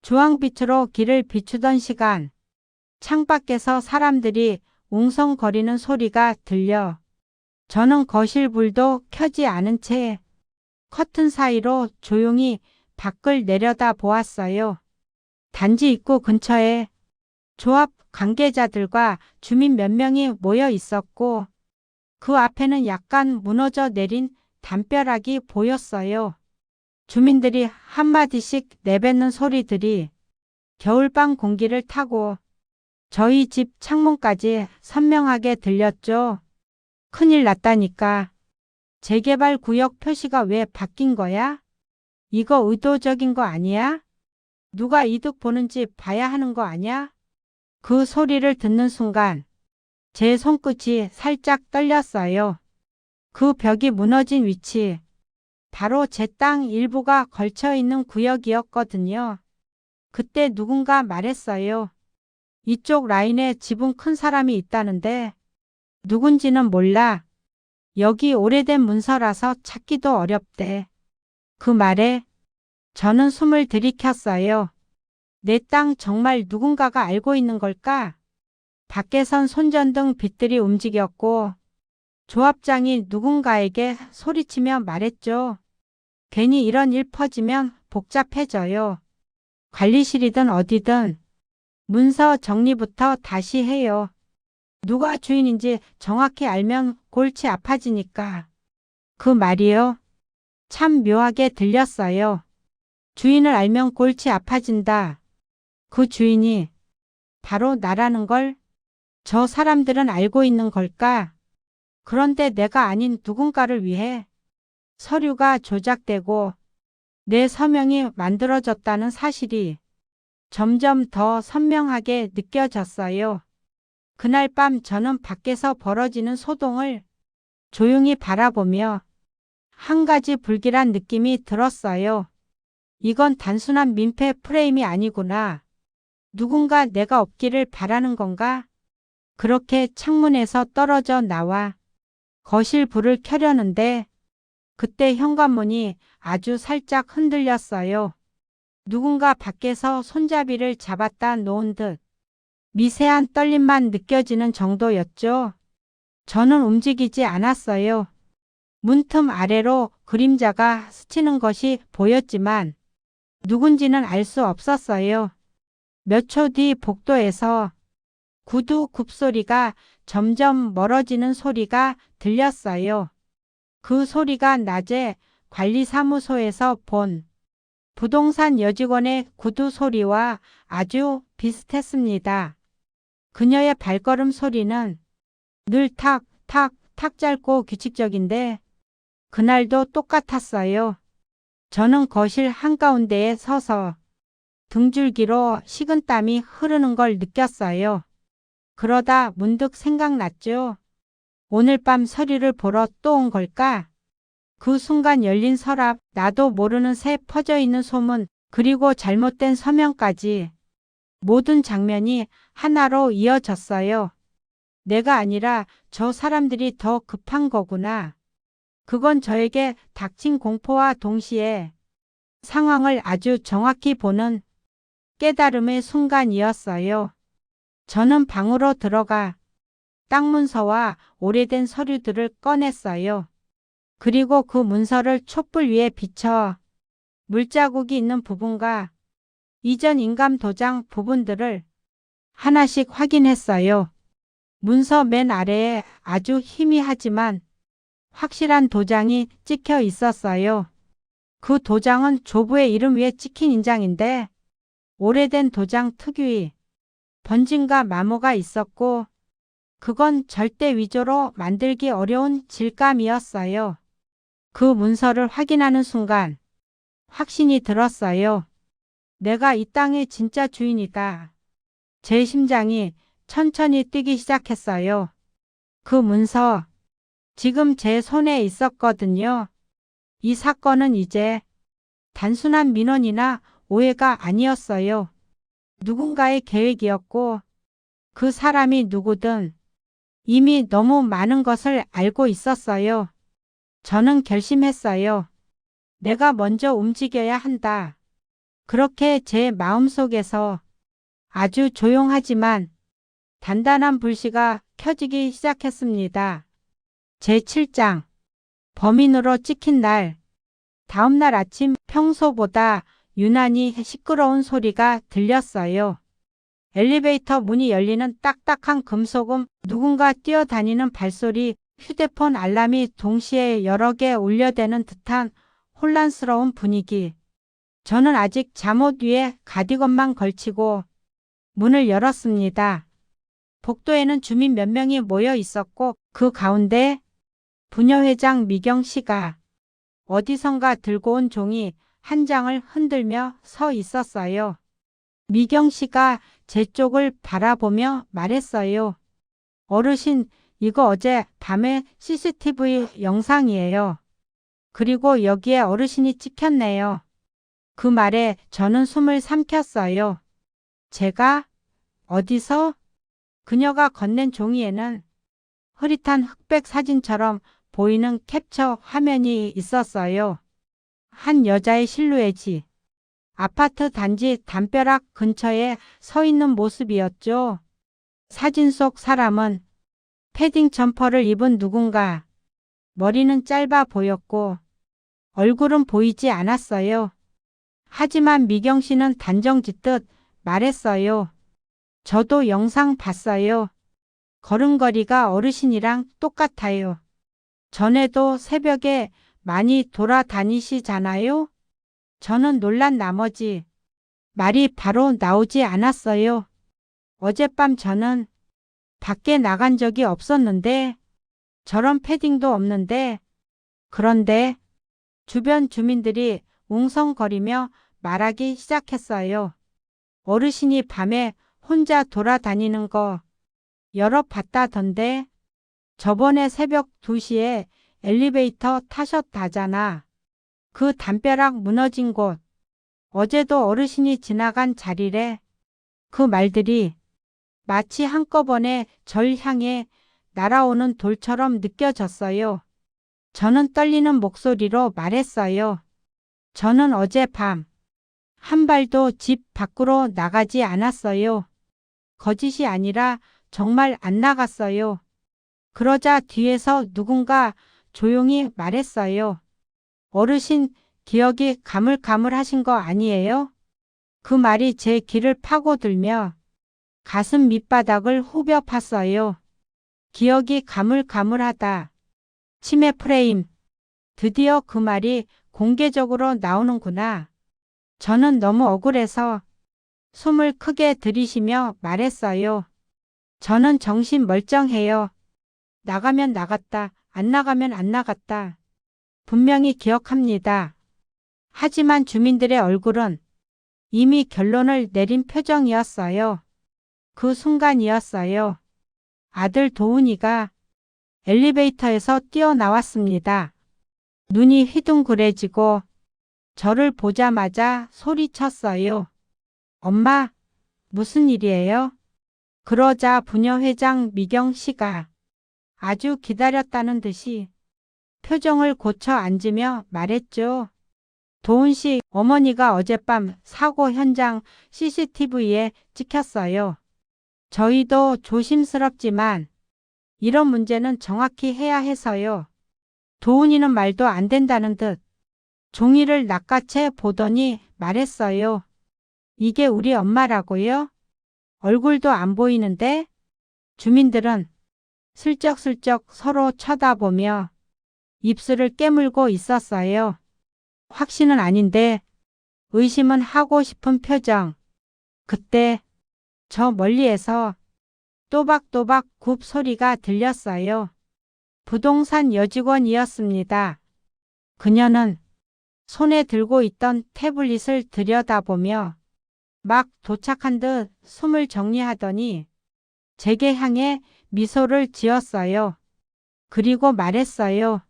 주황빛으로 길을 비추던 시간, 창밖에서 사람들이 웅성거리는 소리가 들려 저는 거실 불도 켜지 않은 채 커튼 사이로 조용히 밖을 내려다 보았어요. 단지 입구 근처에 조합 관계자들과 주민 몇 명이 모여 있었고 그 앞에는 약간 무너져 내린 담벼락이 보였어요. 주민들이 한마디씩 내뱉는 소리들이 겨울밤 공기를 타고 저희 집 창문까지 선명하게 들렸죠. 큰일 났다니까. 재개발 구역 표시가 왜 바뀐 거야? 이거 의도적인 거 아니야? 누가 이득 보는지 봐야 하는 거 아냐? 그 소리를 듣는 순간 제 손끝이 살짝 떨렸어요. 그 벽이 무너진 위치, 바로 제 땅 일부가 걸쳐있는 구역이었거든요. 그때 누군가 말했어요. 이쪽 라인에 지붕 큰 사람이 있다는데 누군지는 몰라. 여기 오래된 문서라서 찾기도 어렵대. 그 말에 저는 숨을 들이켰어요. 내 땅 정말 누군가가 알고 있는 걸까? 밖에선 손전등 빛들이 움직였고 조합장이 누군가에게 소리치며 말했죠. 괜히 이런 일 퍼지면 복잡해져요. 관리실이든 어디든 문서 정리부터 다시 해요. 누가 주인인지 정확히 알면 골치 아파지니까. 그 말이요. 참 묘하게 들렸어요. 주인을 알면 골치 아파진다. 그 주인이 바로 나라는 걸 저 사람들은 알고 있는 걸까? 그런데 내가 아닌 누군가를 위해 서류가 조작되고 내 서명이 만들어졌다는 사실이 점점 더 선명하게 느껴졌어요. 그날 밤 저는 밖에서 벌어지는 소동을 조용히 바라보며 한 가지 불길한 느낌이 들었어요. 이건 단순한 민폐 프레임이 아니구나. 누군가 내가 없기를 바라는 건가? 그렇게 창문에서 떨어져 나와 거실 불을 켜려는데 그때 현관문이 아주 살짝 흔들렸어요. 누군가 밖에서 손잡이를 잡았다 놓은 듯 미세한 떨림만 느껴지는 정도였죠. 저는 움직이지 않았어요. 문틈 아래로 그림자가 스치는 것이 보였지만 누군지는 알 수 없었어요. 몇 초 뒤 복도에서 구두 굽소리가 점점 멀어지는 소리가 들렸어요. 그 소리가 낮에 관리사무소에서 본 부동산 여직원의 구두 소리와 아주 비슷했습니다. 그녀의 발걸음 소리는 늘 탁, 탁, 탁 짧고 규칙적인데 그날도 똑같았어요. 저는 거실 한가운데에 서서 등줄기로 식은땀이 흐르는 걸 느꼈어요. 그러다 문득 생각났죠. 오늘 밤 서류를 보러 또 온 걸까? 그 순간 열린 서랍, 나도 모르는 새 퍼져 있는 소문, 그리고 잘못된 서명까지. 모든 장면이 하나로 이어졌어요. 내가 아니라 저 사람들이 더 급한 거구나. 그건 저에게 닥친 공포와 동시에 상황을 아주 정확히 보는 깨달음의 순간이었어요. 저는 방으로 들어가 땅 문서와 오래된 서류들을 꺼냈어요. 그리고 그 문서를 촛불 위에 비춰 물자국이 있는 부분과 이전 인감 도장 부분들을 하나씩 확인했어요. 문서 맨 아래에 아주 희미하지만 확실한 도장이 찍혀 있었어요. 그 도장은 조부의 이름 위에 찍힌 인장인데 오래된 도장 특유의 번짐과 마모가 있었고 그건 절대 위조로 만들기 어려운 질감이었어요. 그 문서를 확인하는 순간 확신이 들었어요. 내가 이 땅의 진짜 주인이다. 제 심장이 천천히 뛰기 시작했어요. 그 문서, 지금 제 손에 있었거든요. 이 사건은 이제 단순한 민원이나 오해가 아니었어요. 누군가의 계획이었고 그 사람이 누구든 이미 너무 많은 것을 알고 있었어요. 저는 결심했어요. 내가 먼저 움직여야 한다. 그렇게 제 마음속에서 아주 조용하지만 단단한 불씨가 켜지기 시작했습니다. 제7장 범인으로 찍힌 날. 다음 날 아침 평소보다 유난히 시끄러운 소리가 들렸어요. 엘리베이터 문이 열리는 딱딱한 금속음, 누군가 뛰어다니는 발소리, 휴대폰 알람이 동시에 여러 개 울려대는 듯한 혼란스러운 분위기. 저는 아직 잠옷 위에 가디건만 걸치고 문을 열었습니다. 복도에는 주민 몇 명이 모여 있었고 그 가운데 부녀회장 미경 씨가 어디선가 들고 온 종이 한 장을 흔들며 서 있었어요. 미경 씨가 제 쪽을 바라보며 말했어요. 어르신, 이거 어제 밤에 CCTV 영상이에요. 그리고 여기에 어르신이 찍혔네요. 그 말에 저는 숨을 삼켰어요. 제가? 어디서? 그녀가 건넨 종이에는 흐릿한 흑백 사진처럼 보이는 캡처 화면이 있었어요. 한 여자의 실루엣이 아파트 단지 담벼락 근처에 서 있는 모습이었죠. 사진 속 사람은 패딩 점퍼를 입은 누군가. 머리는 짧아 보였고 얼굴은 보이지 않았어요. 하지만 미경 씨는 단정짓듯 말했어요. 저도 영상 봤어요. 걸음걸이가 어르신이랑 똑같아요. 전에도 새벽에 많이 돌아다니시잖아요? 저는 놀란 나머지 말이 바로 나오지 않았어요. 어젯밤 저는 밖에 나간 적이 없었는데 저런 패딩도 없는데 그런데 주변 주민들이 웅성거리며 말하기 시작했어요. 어르신이 밤에 혼자 돌아다니는 거 여러 봤다던데 저번에 새벽 2시에 엘리베이터 타셨다잖아. 그 담벼락 무너진 곳. 어제도 어르신이 지나간 자리래. 그 말들이 마치 한꺼번에 절 향해 날아오는 돌처럼 느껴졌어요. 저는 떨리는 목소리로 말했어요. 저는 어젯밤 한 발도 집 밖으로 나가지 않았어요. 거짓이 아니라 정말 안 나갔어요. 그러자 뒤에서 누군가 조용히 말했어요. 어르신, 기억이 가물가물하신 거 아니에요? 그 말이 제 귀를 파고들며 가슴 밑바닥을 후벼 팠어요. 기억이 가물가물하다. 치매 프레임. 드디어 그 말이 공개적으로 나오는구나. 저는 너무 억울해서 숨을 크게 들이쉬며 말했어요. 저는 정신 멀쩡해요. 나가면 나갔다. 안 나가면 안 나갔다. 분명히 기억합니다. 하지만 주민들의 얼굴은 이미 결론을 내린 표정이었어요. 그 순간이었어요. 아들 도훈이가 엘리베이터에서 뛰어나왔습니다. 눈이 휘둥그레지고 저를 보자마자 소리쳤어요. 엄마, 무슨 일이에요? 그러자 부녀회장 미경 씨가 아주 기다렸다는 듯이 표정을 고쳐 앉으며 말했죠. 도훈 씨, 어머니가 어젯밤 사고 현장 CCTV에 찍혔어요. 저희도 조심스럽지만 이런 문제는 정확히 해야 해서요. 도훈이는 말도 안 된다는 듯 종이를 낚아채 보더니 말했어요. 이게 우리 엄마라고요? 얼굴도 안 보이는데? 주민들은 슬쩍슬쩍 서로 쳐다보며 입술을 깨물고 있었어요. 확신은 아닌데 의심은 하고 싶은 표정. 그때 저 멀리에서 또박또박 굽 소리가 들렸어요. 부동산 여직원이었습니다. 그녀는 손에 들고 있던 태블릿을 들여다보며 막 도착한 듯 숨을 정리하더니 제게 향해 미소를 지었어요. 그리고 말했어요.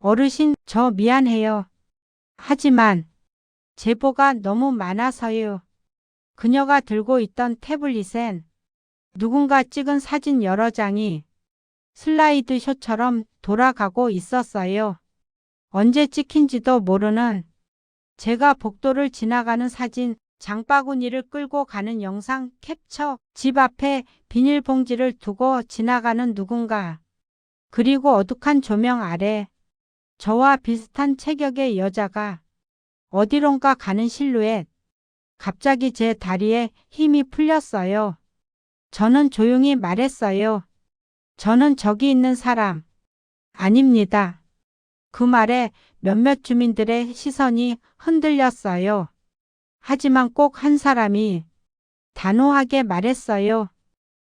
어르신, 저 미안해요. 하지만 제보가 너무 많아서요. 그녀가 들고 있던 태블릿엔 누군가 찍은 사진 여러 장이 슬라이드쇼처럼 돌아가고 있었어요. 언제 찍힌지도 모르는 제가 복도를 지나가는 사진, 장바구니를 끌고 가는 영상 캡처, 집 앞에 비닐봉지를 두고 지나가는 누군가, 그리고 어둑한 조명 아래 저와 비슷한 체격의 여자가 어디론가 가는 실루엣. 갑자기 제 다리에 힘이 풀렸어요. 저는 조용히 말했어요. 저는 저기 있는 사람 아닙니다. 그 말에 몇몇 주민들의 시선이 흔들렸어요. 하지만 꼭 한 사람이 단호하게 말했어요.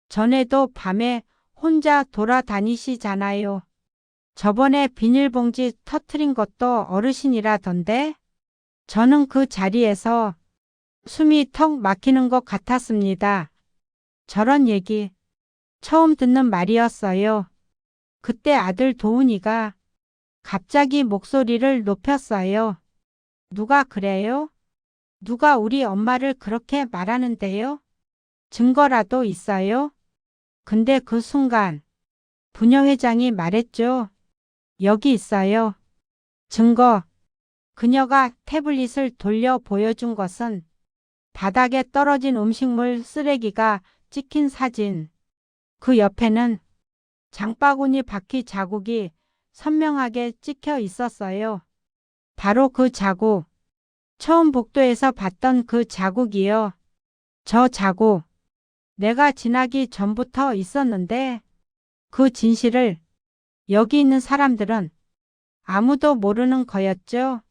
전에도 밤에 혼자 돌아다니시잖아요. 저번에 비닐봉지 터트린 것도 어르신이라던데? 저는 그 자리에서 숨이 턱 막히는 것 같았습니다. 저런 얘기 처음 듣는 말이었어요. 그때 아들 도훈이가 갑자기 목소리를 높였어요. 누가 그래요? 누가 우리 엄마를 그렇게 말하는데요? 증거라도 있어요? 근데 그 순간 부녀회장이 말했죠. 여기 있어요. 증거. 그녀가 태블릿을 돌려 보여준 것은 바닥에 떨어진 음식물 쓰레기가 찍힌 사진. 그 옆에는 장바구니 바퀴 자국이 선명하게 찍혀 있었어요. 바로 그 자국. 처음 복도에서 봤던 그 자국이요. 저 자국. 내가 지나기 전부터 있었는데 그 진실을 여기 있는 사람들은 아무도 모르는 거였죠.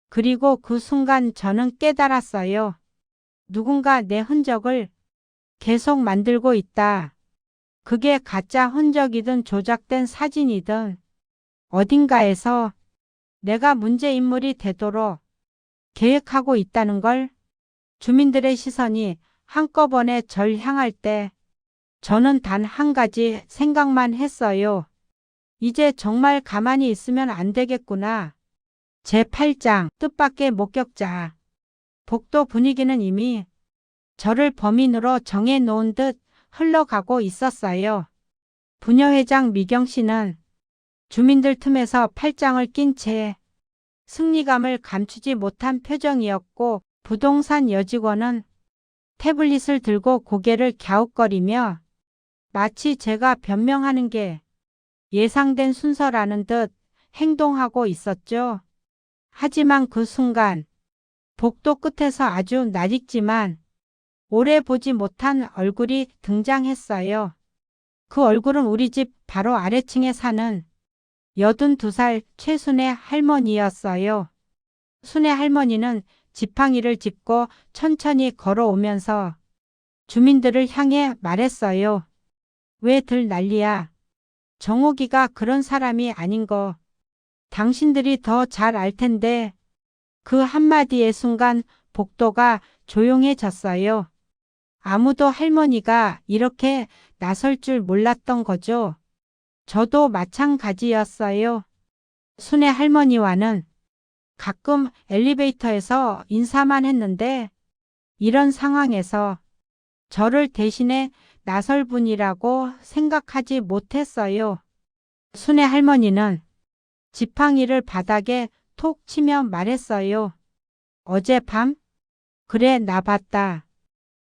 그리고 그 순간 저는 깨달았어요. 누군가 내 흔적을 계속 만들고 있다. 그게 가짜 흔적이든 조작된 사진이든 어딘가에서 내가 문제 인물이 되도록 계획하고 있다는 걸. 주민들의 시선이 한꺼번에 절 향할 때 저는 단 한 가지 생각만 했어요. 이제 정말 가만히 있으면 안 되겠구나. 제8장 뜻밖의 목격자. 복도 분위기는 이미 저를 범인으로 정해놓은 듯 흘러가고 있었어요. 부녀회장 미경 씨는 주민들 틈에서 팔짱을 낀 채 승리감을 감추지 못한 표정이었고, 부동산 여직원은 태블릿을 들고 고개를 갸웃거리며 마치 제가 변명하는 게 예상된 순서라는 듯 행동하고 있었죠. 하지만 그 순간 복도 끝에서 아주 낯익지만 오래 보지 못한 얼굴이 등장했어요. 그 얼굴은 우리 집 바로 아래층에 사는 82살 최순애 할머니였어요. 순애 할머니는 지팡이를 짚고 천천히 걸어오면서 주민들을 향해 말했어요. 왜들 난리야. 정옥이가 그런 사람이 아닌 거 당신들이 더 잘 알 텐데. 그 한마디의 순간 복도가 조용해졌어요. 아무도 할머니가 이렇게 나설 줄 몰랐던 거죠. 저도 마찬가지였어요. 순애 할머니와는 가끔 엘리베이터에서 인사만 했는데 이런 상황에서 저를 대신해 나설 분이라고 생각하지 못했어요. 순애 할머니는 지팡이를 바닥에 톡 치며 말했어요. 어젯밤? 그래, 나 봤다.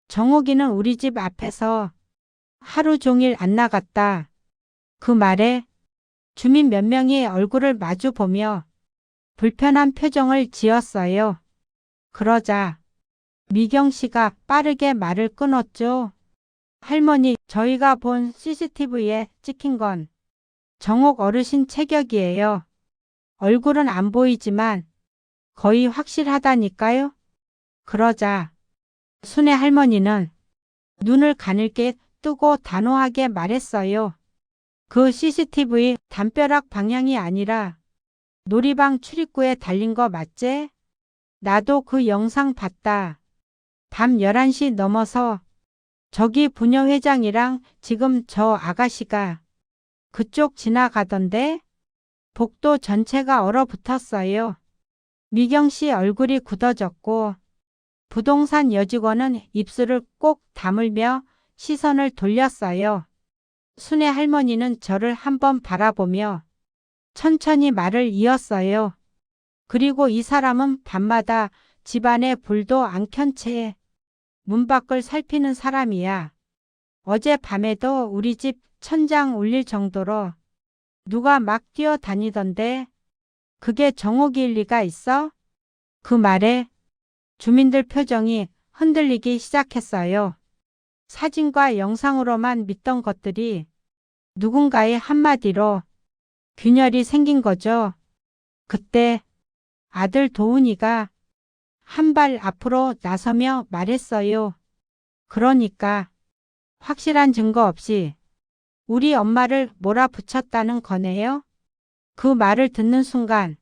정옥이는 우리 집 앞에서 하루 종일 안 나갔다. 그 말에 주민 몇 명이 얼굴을 마주 보며 불편한 표정을 지었어요. 그러자 미경 씨가 빠르게 말을 끊었죠. 할머니, 저희가 본 CCTV에 찍힌 건 정옥 어르신 체격이에요. 얼굴은 안 보이지만 거의 확실하다니까요. 그러자 순애 할머니는 눈을 가늘게 뜨고 단호하게 말했어요. 그 CCTV 담벼락 방향이 아니라 놀이방 출입구에 달린 거 맞지? 나도 그 영상 봤다. 밤 11시 넘어서 저기 부녀회장이랑 지금 저 아가씨가 그쪽 지나가던데 복도 전체가 얼어붙었어요. 미경 씨 얼굴이 굳어졌고 부동산 여직원은 입술을 꼭 다물며 시선을 돌렸어요. 순애 할머니는 저를 한번 바라보며 천천히 말을 이었어요. 그리고 이 사람은 밤마다 집안에 불도 안 켠 채 문 밖을 살피는 사람이야. 어젯밤에도 우리 집 천장 울릴 정도로 누가 막 뛰어다니던데 그게 정옥이일 리가 있어? 그 말에 주민들 표정이 흔들리기 시작했어요. 사진과 영상으로만 믿던 것들이 누군가의 한마디로 균열이 생긴 거죠. 그때 아들 도훈이가 한 발 앞으로 나서며 말했어요. 그러니까 확실한 증거 없이 우리 엄마를 몰아붙였다는 거네요. 그 말을 듣는 순간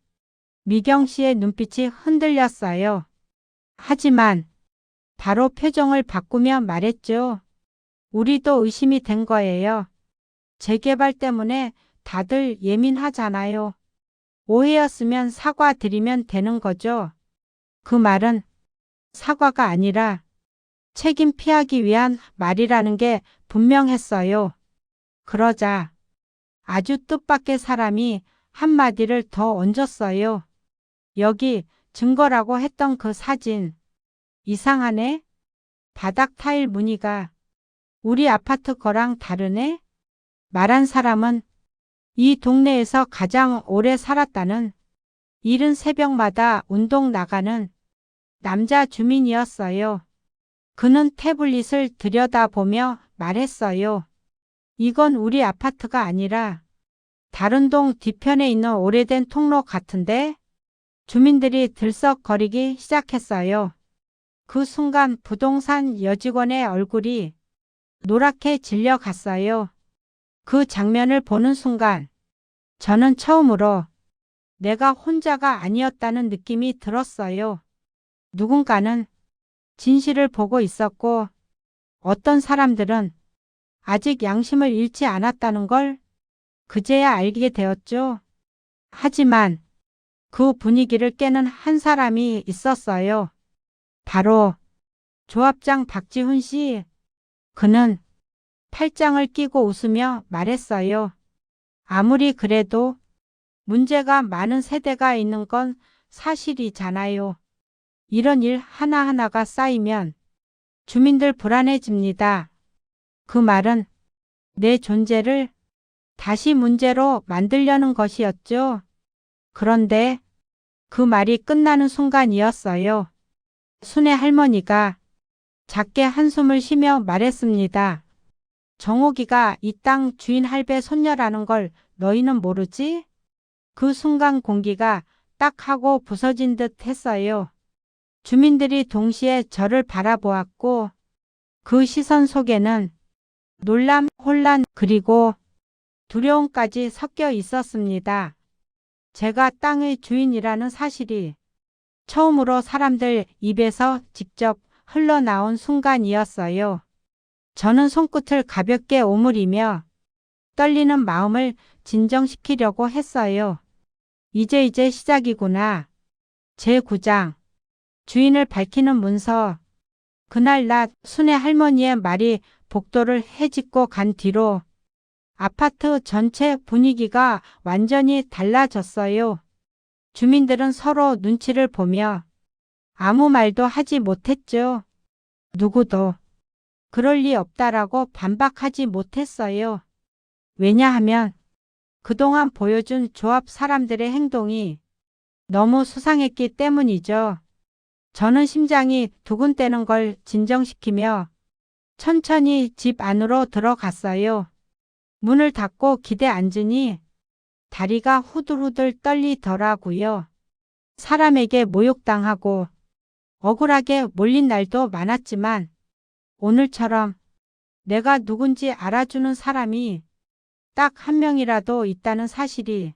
미경 씨의 눈빛이 흔들렸어요. 하지만 바로 표정을 바꾸며 말했죠. 우리도 의심이 된 거예요. 재개발 때문에 다들 예민하잖아요. 오해였으면 사과드리면 되는 거죠. 그 말은 사과가 아니라 책임 피하기 위한 말이라는 게 분명했어요. 그러자 아주 뜻밖의 사람이 한마디를 더 얹었어요. 여기 증거라고 했던 그 사진. 이상하네? 바닥 타일 무늬가 우리 아파트 거랑 다르네? 말한 사람은 이 동네에서 가장 오래 살았다는 이른 새벽마다 운동 나가는 남자 주민이었어요. 그는 태블릿을 들여다보며 말했어요. 이건 우리 아파트가 아니라 다른 동 뒤편에 있는 오래된 통로 같은데? 주민들이 들썩거리기 시작했어요. 그 순간 부동산 여직원의 얼굴이 노랗게 질려갔어요. 그 장면을 보는 순간 저는 처음으로 내가 혼자가 아니었다는 느낌이 들었어요. 누군가는 진실을 보고 있었고 어떤 사람들은 아직 양심을 잃지 않았다는 걸 그제야 알게 되었죠. 하지만 그 분위기를 깨는 한 사람이 있었어요. 바로 조합장 박지훈 씨. 그는 팔짱을 끼고 웃으며 말했어요. 아무리 그래도 문제가 많은 세대가 있는 건 사실이잖아요. 이런 일 하나하나가 쌓이면 주민들 불안해집니다. 그 말은 내 존재를 다시 문제로 만들려는 것이었죠. 그런데 그 말이 끝나는 순간이었어요. 순애 할머니가 작게 한숨을 쉬며 말했습니다. 정옥이가 이 땅 주인 할배 손녀라는 걸 너희는 모르지? 그 순간 공기가 딱 하고 부서진 듯 했어요. 주민들이 동시에 저를 바라보았고 그 시선 속에는 놀람, 혼란, 그리고 두려움까지 섞여 있었습니다. 제가 땅의 주인이라는 사실이 처음으로 사람들 입에서 직접 흘러나온 순간이었어요. 저는 손끝을 가볍게 오므리며 떨리는 마음을 진정시키려고 했어요. 이제 시작이구나. 제9장 주인을 밝히는 문서. 그날 낮 순애 할머니의 말이 복도를 헤집고 간 뒤로 아파트 전체 분위기가 완전히 달라졌어요. 주민들은 서로 눈치를 보며 아무 말도 하지 못했죠. 누구도 그럴 리 없다라고 반박하지 못했어요. 왜냐하면 그동안 보여준 조합 사람들의 행동이 너무 수상했기 때문이죠. 저는 심장이 두근대는 걸 진정시키며 천천히 집 안으로 들어갔어요. 문을 닫고 기대 앉으니 다리가 후들후들 떨리더라고요. 사람에게 모욕당하고 억울하게 몰린 날도 많았지만 오늘처럼 내가 누군지 알아주는 사람이 딱 한 명이라도 있다는 사실이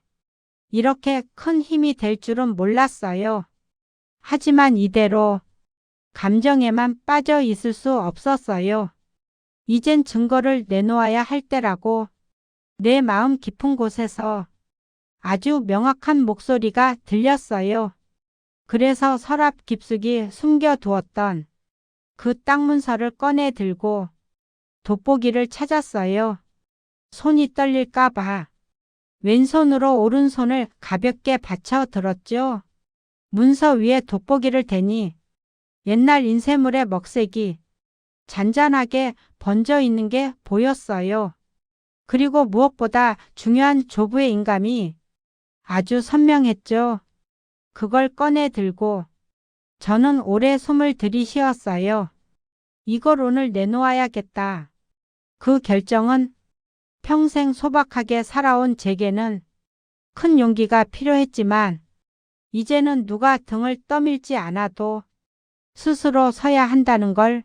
이렇게 큰 힘이 될 줄은 몰랐어요. 하지만 이대로 감정에만 빠져 있을 수 없었어요. 이젠 증거를 내놓아야 할 때라고 내 마음 깊은 곳에서 아주 명확한 목소리가 들렸어요. 그래서 서랍 깊숙이 숨겨두었던 그 땅 문서를 꺼내 들고 돋보기를 찾았어요. 손이 떨릴까봐 왼손으로 오른손을 가볍게 받쳐 들었죠. 문서 위에 돋보기를 대니 옛날 인쇄물의 먹색이 잔잔하게 번져 있는 게 보였어요. 그리고 무엇보다 중요한 조부의 인감이 아주 선명했죠. 그걸 꺼내 들고 저는 오래 숨을 들이쉬었어요. 이걸 오늘 내놓아야겠다. 그 결정은 평생 소박하게 살아온 제게는 큰 용기가 필요했지만 이제는 누가 등을 떠밀지 않아도 스스로 서야 한다는 걸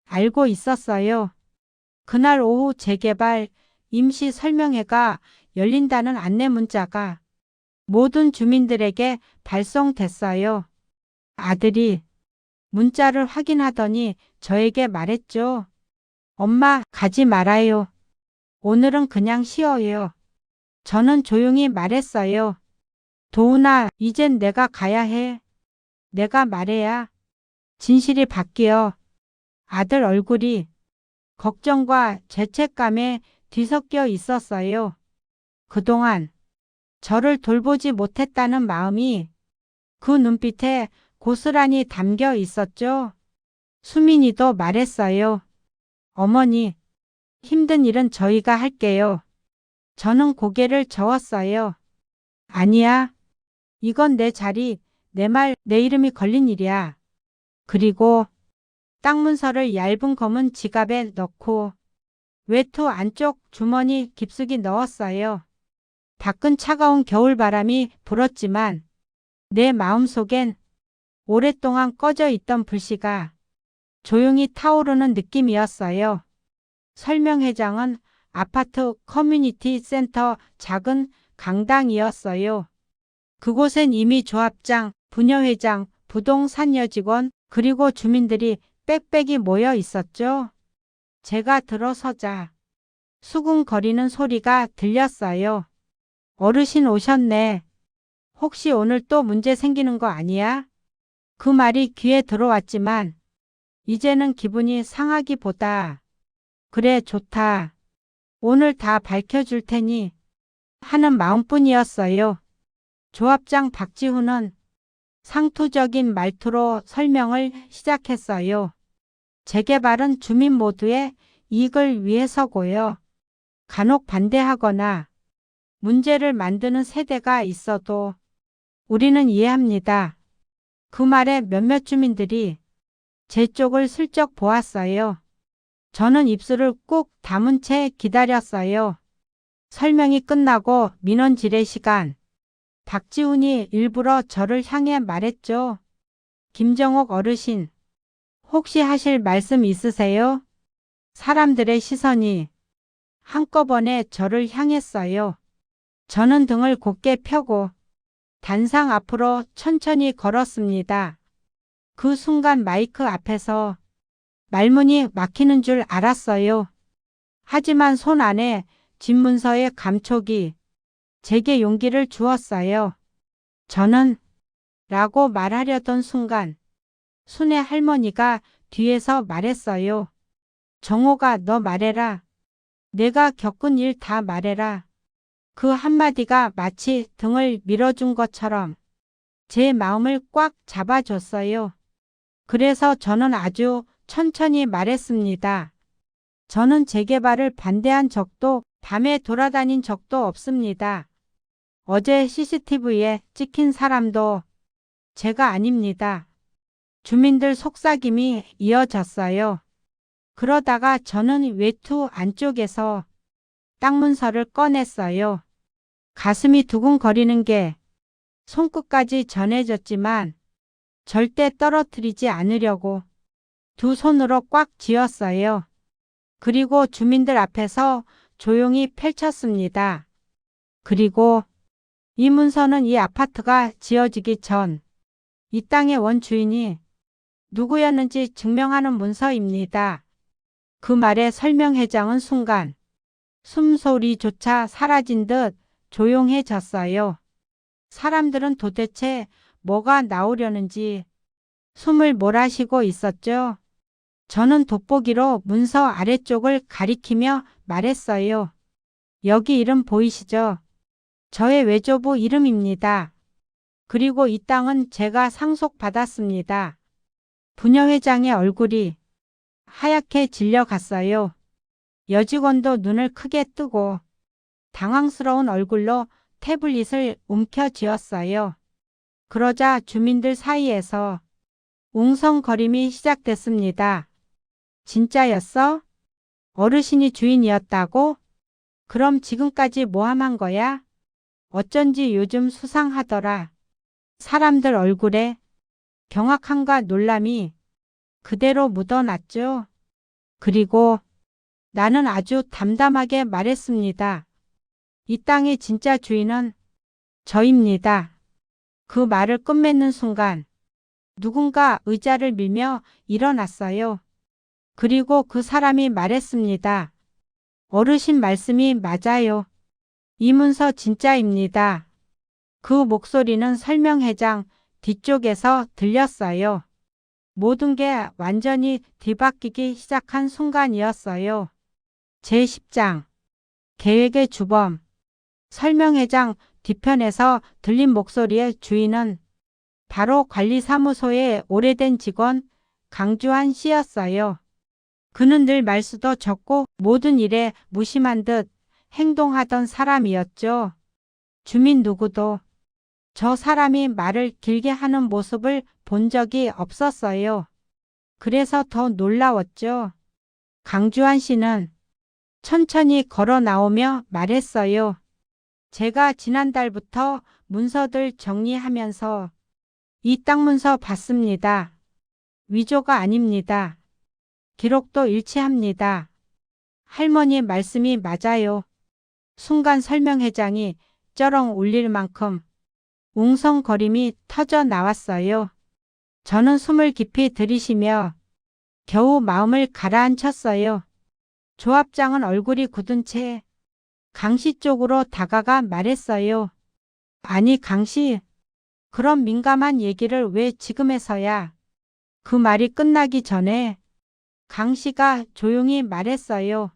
알고 있었어요. 그날 오후 재개발 임시 설명회가 열린다는 안내 문자가 모든 주민들에게 발송됐어요. 아들이 문자를 확인하더니 저에게 말했죠. 엄마, 가지 말아요. 오늘은 그냥 쉬어요. 저는 조용히 말했어요. 도훈아, 이젠 내가 가야 해. 내가 말해야 진실이 바뀌어. 아들 얼굴이 걱정과 죄책감에 뒤섞여 있었어요. 그동안 저를 돌보지 못했다는 마음이 그 눈빛에 고스란히 담겨 있었죠. 수민이도 말했어요. 어머니, 힘든 일은 저희가 할게요. 저는 고개를 저었어요. 아니야. 이건 내 자리, 내 말, 내 이름이 걸린 일이야. 그리고 땅 문서를 얇은 검은 지갑에 넣고 외투 안쪽 주머니 깊숙이 넣었어요. 밖은 차가운 겨울바람이 불었지만 내 마음속엔 오랫동안 꺼져 있던 불씨가 조용히 타오르는 느낌이었어요. 설명회장은 아파트 커뮤니티 센터 작은 강당이었어요. 그곳엔 이미 조합장, 부녀회장, 부동산 여직원, 그리고 주민들이 빽빽이 모여 있었죠. 제가 들어서자 수군거리는 소리가 들렸어요. 어르신 오셨네. 혹시 오늘 또 문제 생기는 거 아니야? 그 말이 귀에 들어왔지만 이제는 기분이 상하기보다 그래 좋다. 오늘 다 밝혀줄 테니 하는 마음뿐이었어요. 조합장 박지훈은 상투적인 말투로 설명을 시작했어요. 재개발은 주민 모두의 이익을 위해서고요. 간혹 반대하거나 문제를 만드는 세대가 있어도 우리는 이해합니다. 그 말에 몇몇 주민들이 제 쪽을 슬쩍 보았어요. 저는 입술을 꾹 다문 채 기다렸어요. 설명이 끝나고 민원 질의 시간. 박지훈이 일부러 저를 향해 말했죠. 김정옥 어르신, 혹시 하실 말씀 있으세요? 사람들의 시선이 한꺼번에 저를 향했어요. 저는 등을 곧게 펴고 단상 앞으로 천천히 걸었습니다. 그 순간 마이크 앞에서 말문이 막히는 줄 알았어요. 하지만 손 안에 집 문서의 감촉이 제게 용기를 주었어요. 저는 라고 말하려던 순간 순애 할머니가 뒤에서 말했어요. 정호가 너 말해라. 내가 겪은 일 다 말해라. 그 한마디가 마치 등을 밀어준 것처럼 제 마음을 꽉 잡아줬어요. 그래서 저는 아주 천천히 말했습니다. 저는 재개발을 반대한 적도 밤에 돌아다닌 적도 없습니다. 어제 CCTV에 찍힌 사람도 제가 아닙니다. 주민들 속삭임이 이어졌어요. 그러다가 저는 외투 안쪽에서 땅 문서를 꺼냈어요. 가슴이 두근거리는 게 손끝까지 전해졌지만 절대 떨어뜨리지 않으려고 두 손으로 꽉 쥐었어요. 그리고 주민들 앞에서 조용히 펼쳤습니다. 그리고 이 문서는 이 아파트가 지어지기 전 이 땅의 원주인이 누구였는지 증명하는 문서입니다. 그 말에 설명회장은 순간 숨소리조차 사라진 듯 조용해졌어요. 사람들은 도대체 뭐가 나오려는지 숨을 몰아쉬고 있었죠. 저는 돋보기로 문서 아래쪽을 가리키며 말했어요. 여기 이름 보이시죠? 저의 외조부 이름입니다. 그리고 이 땅은 제가 상속받았습니다. 부녀회장의 얼굴이 하얗게 질려갔어요. 여직원도 눈을 크게 뜨고 당황스러운 얼굴로 태블릿을 움켜쥐었어요. 그러자 주민들 사이에서 웅성거림이 시작됐습니다. 진짜였어? 어르신이 주인이었다고? 그럼 지금까지 모함한 거야? 어쩐지 요즘 수상하더라. 사람들 얼굴에 경악함과 놀람이 그대로 묻어났죠. 그리고 나는 아주 담담하게 말했습니다. 이 땅의 진짜 주인은 저입니다. 그 말을 끝맺는 순간 누군가 의자를 밀며 일어났어요. 그리고 그 사람이 말했습니다. 어르신 말씀이 맞아요. 이 문서 진짜입니다. 그 목소리는 설명회장 뒤쪽에서 들렸어요. 모든 게 완전히 뒤바뀌기 시작한 순간이었어요. 제10장 계획의 주범. 설명회장 뒤편에서 들린 목소리의 주인은 바로 관리사무소의 오래된 직원 강주한 씨였어요. 그는 늘 말수도 적고 모든 일에 무심한 듯 행동하던 사람이었죠. 주민 누구도 저 사람이 말을 길게 하는 모습을 본 적이 없었어요. 그래서 더 놀라웠죠. 강주한 씨는 천천히 걸어 나오며 말했어요. 제가 지난달부터 문서들 정리하면서 이 땅 문서 봤습니다. 위조가 아닙니다. 기록도 일치합니다. 할머니 말씀이 맞아요. 순간 설명회장이 쩌렁 울릴 만큼 웅성거림이 터져 나왔어요. 저는 숨을 깊이 들이쉬며 겨우 마음을 가라앉혔어요. 조합장은 얼굴이 굳은 채 강씨 쪽으로 다가가 말했어요. 아니 강씨, 그런 민감한 얘기를 왜 지금에서야? 그 말이 끝나기 전에 강씨가 조용히 말했어요.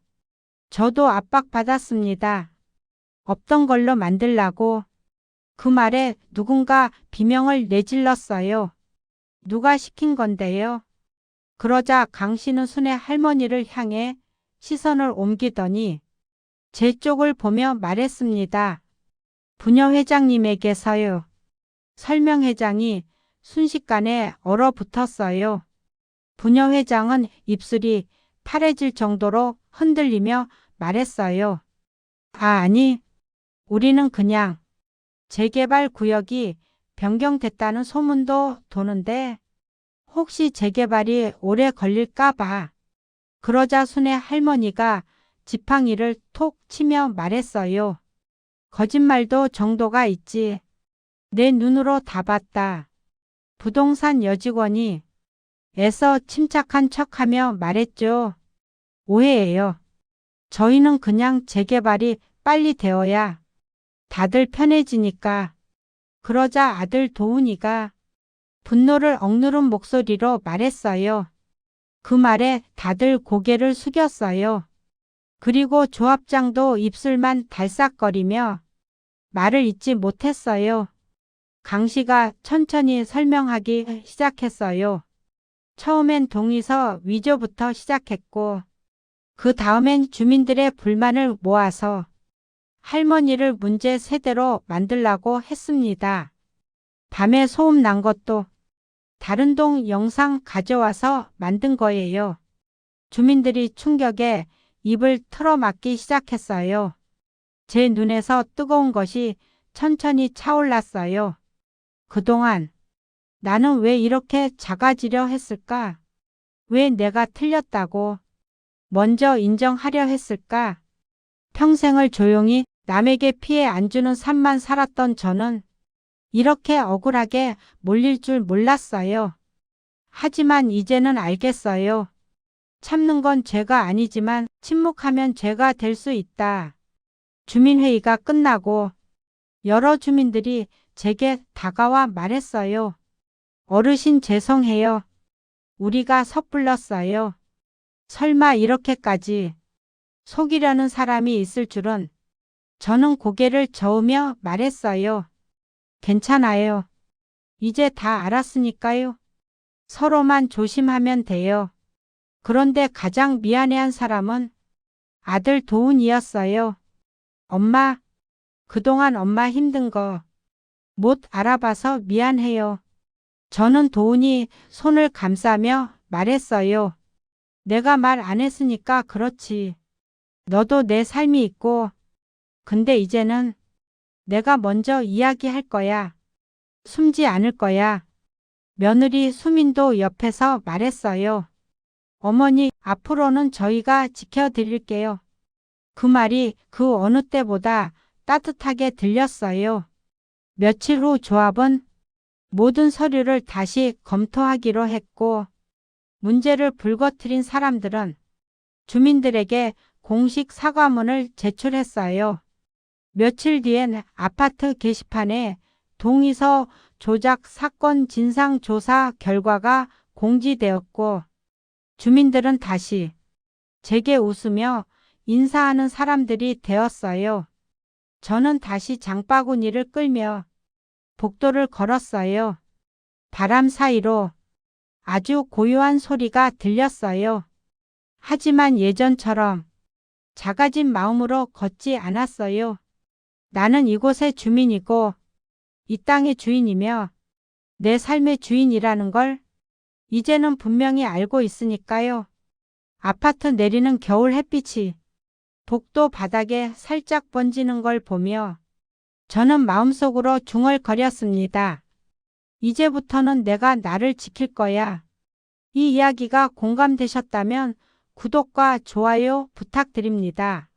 저도 압박받았습니다. 없던 걸로 만들라고. 그 말에 누군가 비명을 내질렀어요. 누가 시킨 건데요? 그러자 강씨는 순애 할머니를 향해 시선을 옮기더니 제 쪽을 보며 말했습니다. 부녀회장님에게서요. 설명회장이 순식간에 얼어붙었어요. 부녀회장은 입술이 파래질 정도로 흔들리며 말했어요. 아니, 우리는 그냥 재개발 구역이 변경됐다는 소문도 도는데 혹시 재개발이 오래 걸릴까 봐. 그러자 순애 할머니가 지팡이를 톡 치며 말했어요. 거짓말도 정도가 있지. 내 눈으로 다 봤다. 부동산 여직원이 애써 침착한 척하며 말했죠. 오해예요. 저희는 그냥 재개발이 빨리 되어야 다들 편해지니까. 그러자 아들 도훈이가 분노를 억누른 목소리로 말했어요. 그 말에 다들 고개를 숙였어요. 그리고 조합장도 입술만 달싹거리며 말을 잇지 못했어요. 강 씨가 천천히 설명하기 시작했어요. 처음엔 동의서 위조부터 시작했고, 그 다음엔 주민들의 불만을 모아서 할머니를 문제 세대로 만들라고 했습니다. 밤에 소음 난 것도 다른 동 영상 가져와서 만든 거예요. 주민들이 충격에 입을 틀어막기 시작했어요. 제 눈에서 뜨거운 것이 천천히 차올랐어요. 그동안 나는 왜 이렇게 작아지려 했을까? 왜 내가 틀렸다고 먼저 인정하려 했을까? 평생을 조용히 남에게 피해 안 주는 삶만 살았던 저는 이렇게 억울하게 몰릴 줄 몰랐어요. 하지만 이제는 알겠어요. 참는 건 죄가 아니지만 침묵하면 죄가 될 수 있다. 주민회의가 끝나고 여러 주민들이 제게 다가와 말했어요. 어르신 죄송해요. 우리가 섣불렀어요. 설마 이렇게까지 속이려는 사람이 있을 줄은. 저는 고개를 저으며 말했어요. 괜찮아요. 이제 다 알았으니까요. 서로만 조심하면 돼요. 그런데 가장 미안해한 사람은 아들 도훈이었어요. 엄마, 그동안 엄마 힘든 거 못 알아봐서 미안해요. 저는 도훈이 손을 감싸며 말했어요. 내가 말 안 했으니까 그렇지. 너도 내 삶이 있고, 근데 이제는 내가 먼저 이야기할 거야. 숨지 않을 거야. 며느리 수민도 옆에서 말했어요. 어머니, 앞으로는 저희가 지켜드릴게요. 그 말이 그 어느 때보다 따뜻하게 들렸어요. 며칠 후 조합은 모든 서류를 다시 검토하기로 했고, 문제를 불거뜨린 사람들은 주민들에게 공식 사과문을 제출했어요. 며칠 뒤엔 아파트 게시판에 동의서 조작 사건 진상조사 결과가 공지되었고, 주민들은 다시 제게 웃으며 인사하는 사람들이 되었어요. 저는 다시 장바구니를 끌며 복도를 걸었어요. 바람 사이로 아주 고요한 소리가 들렸어요. 하지만 예전처럼 작아진 마음으로 걷지 않았어요. 나는 이곳의 주민이고 이 땅의 주인이며 내 삶의 주인이라는 걸 이제는 분명히 알고 있으니까요. 아파트 내리는 겨울 햇빛이 복도 바닥에 살짝 번지는 걸 보며 저는 마음속으로 중얼거렸습니다. 이제부터는 내가 나를 지킬 거야. 이 이야기가 공감되셨다면 구독과 좋아요 부탁드립니다.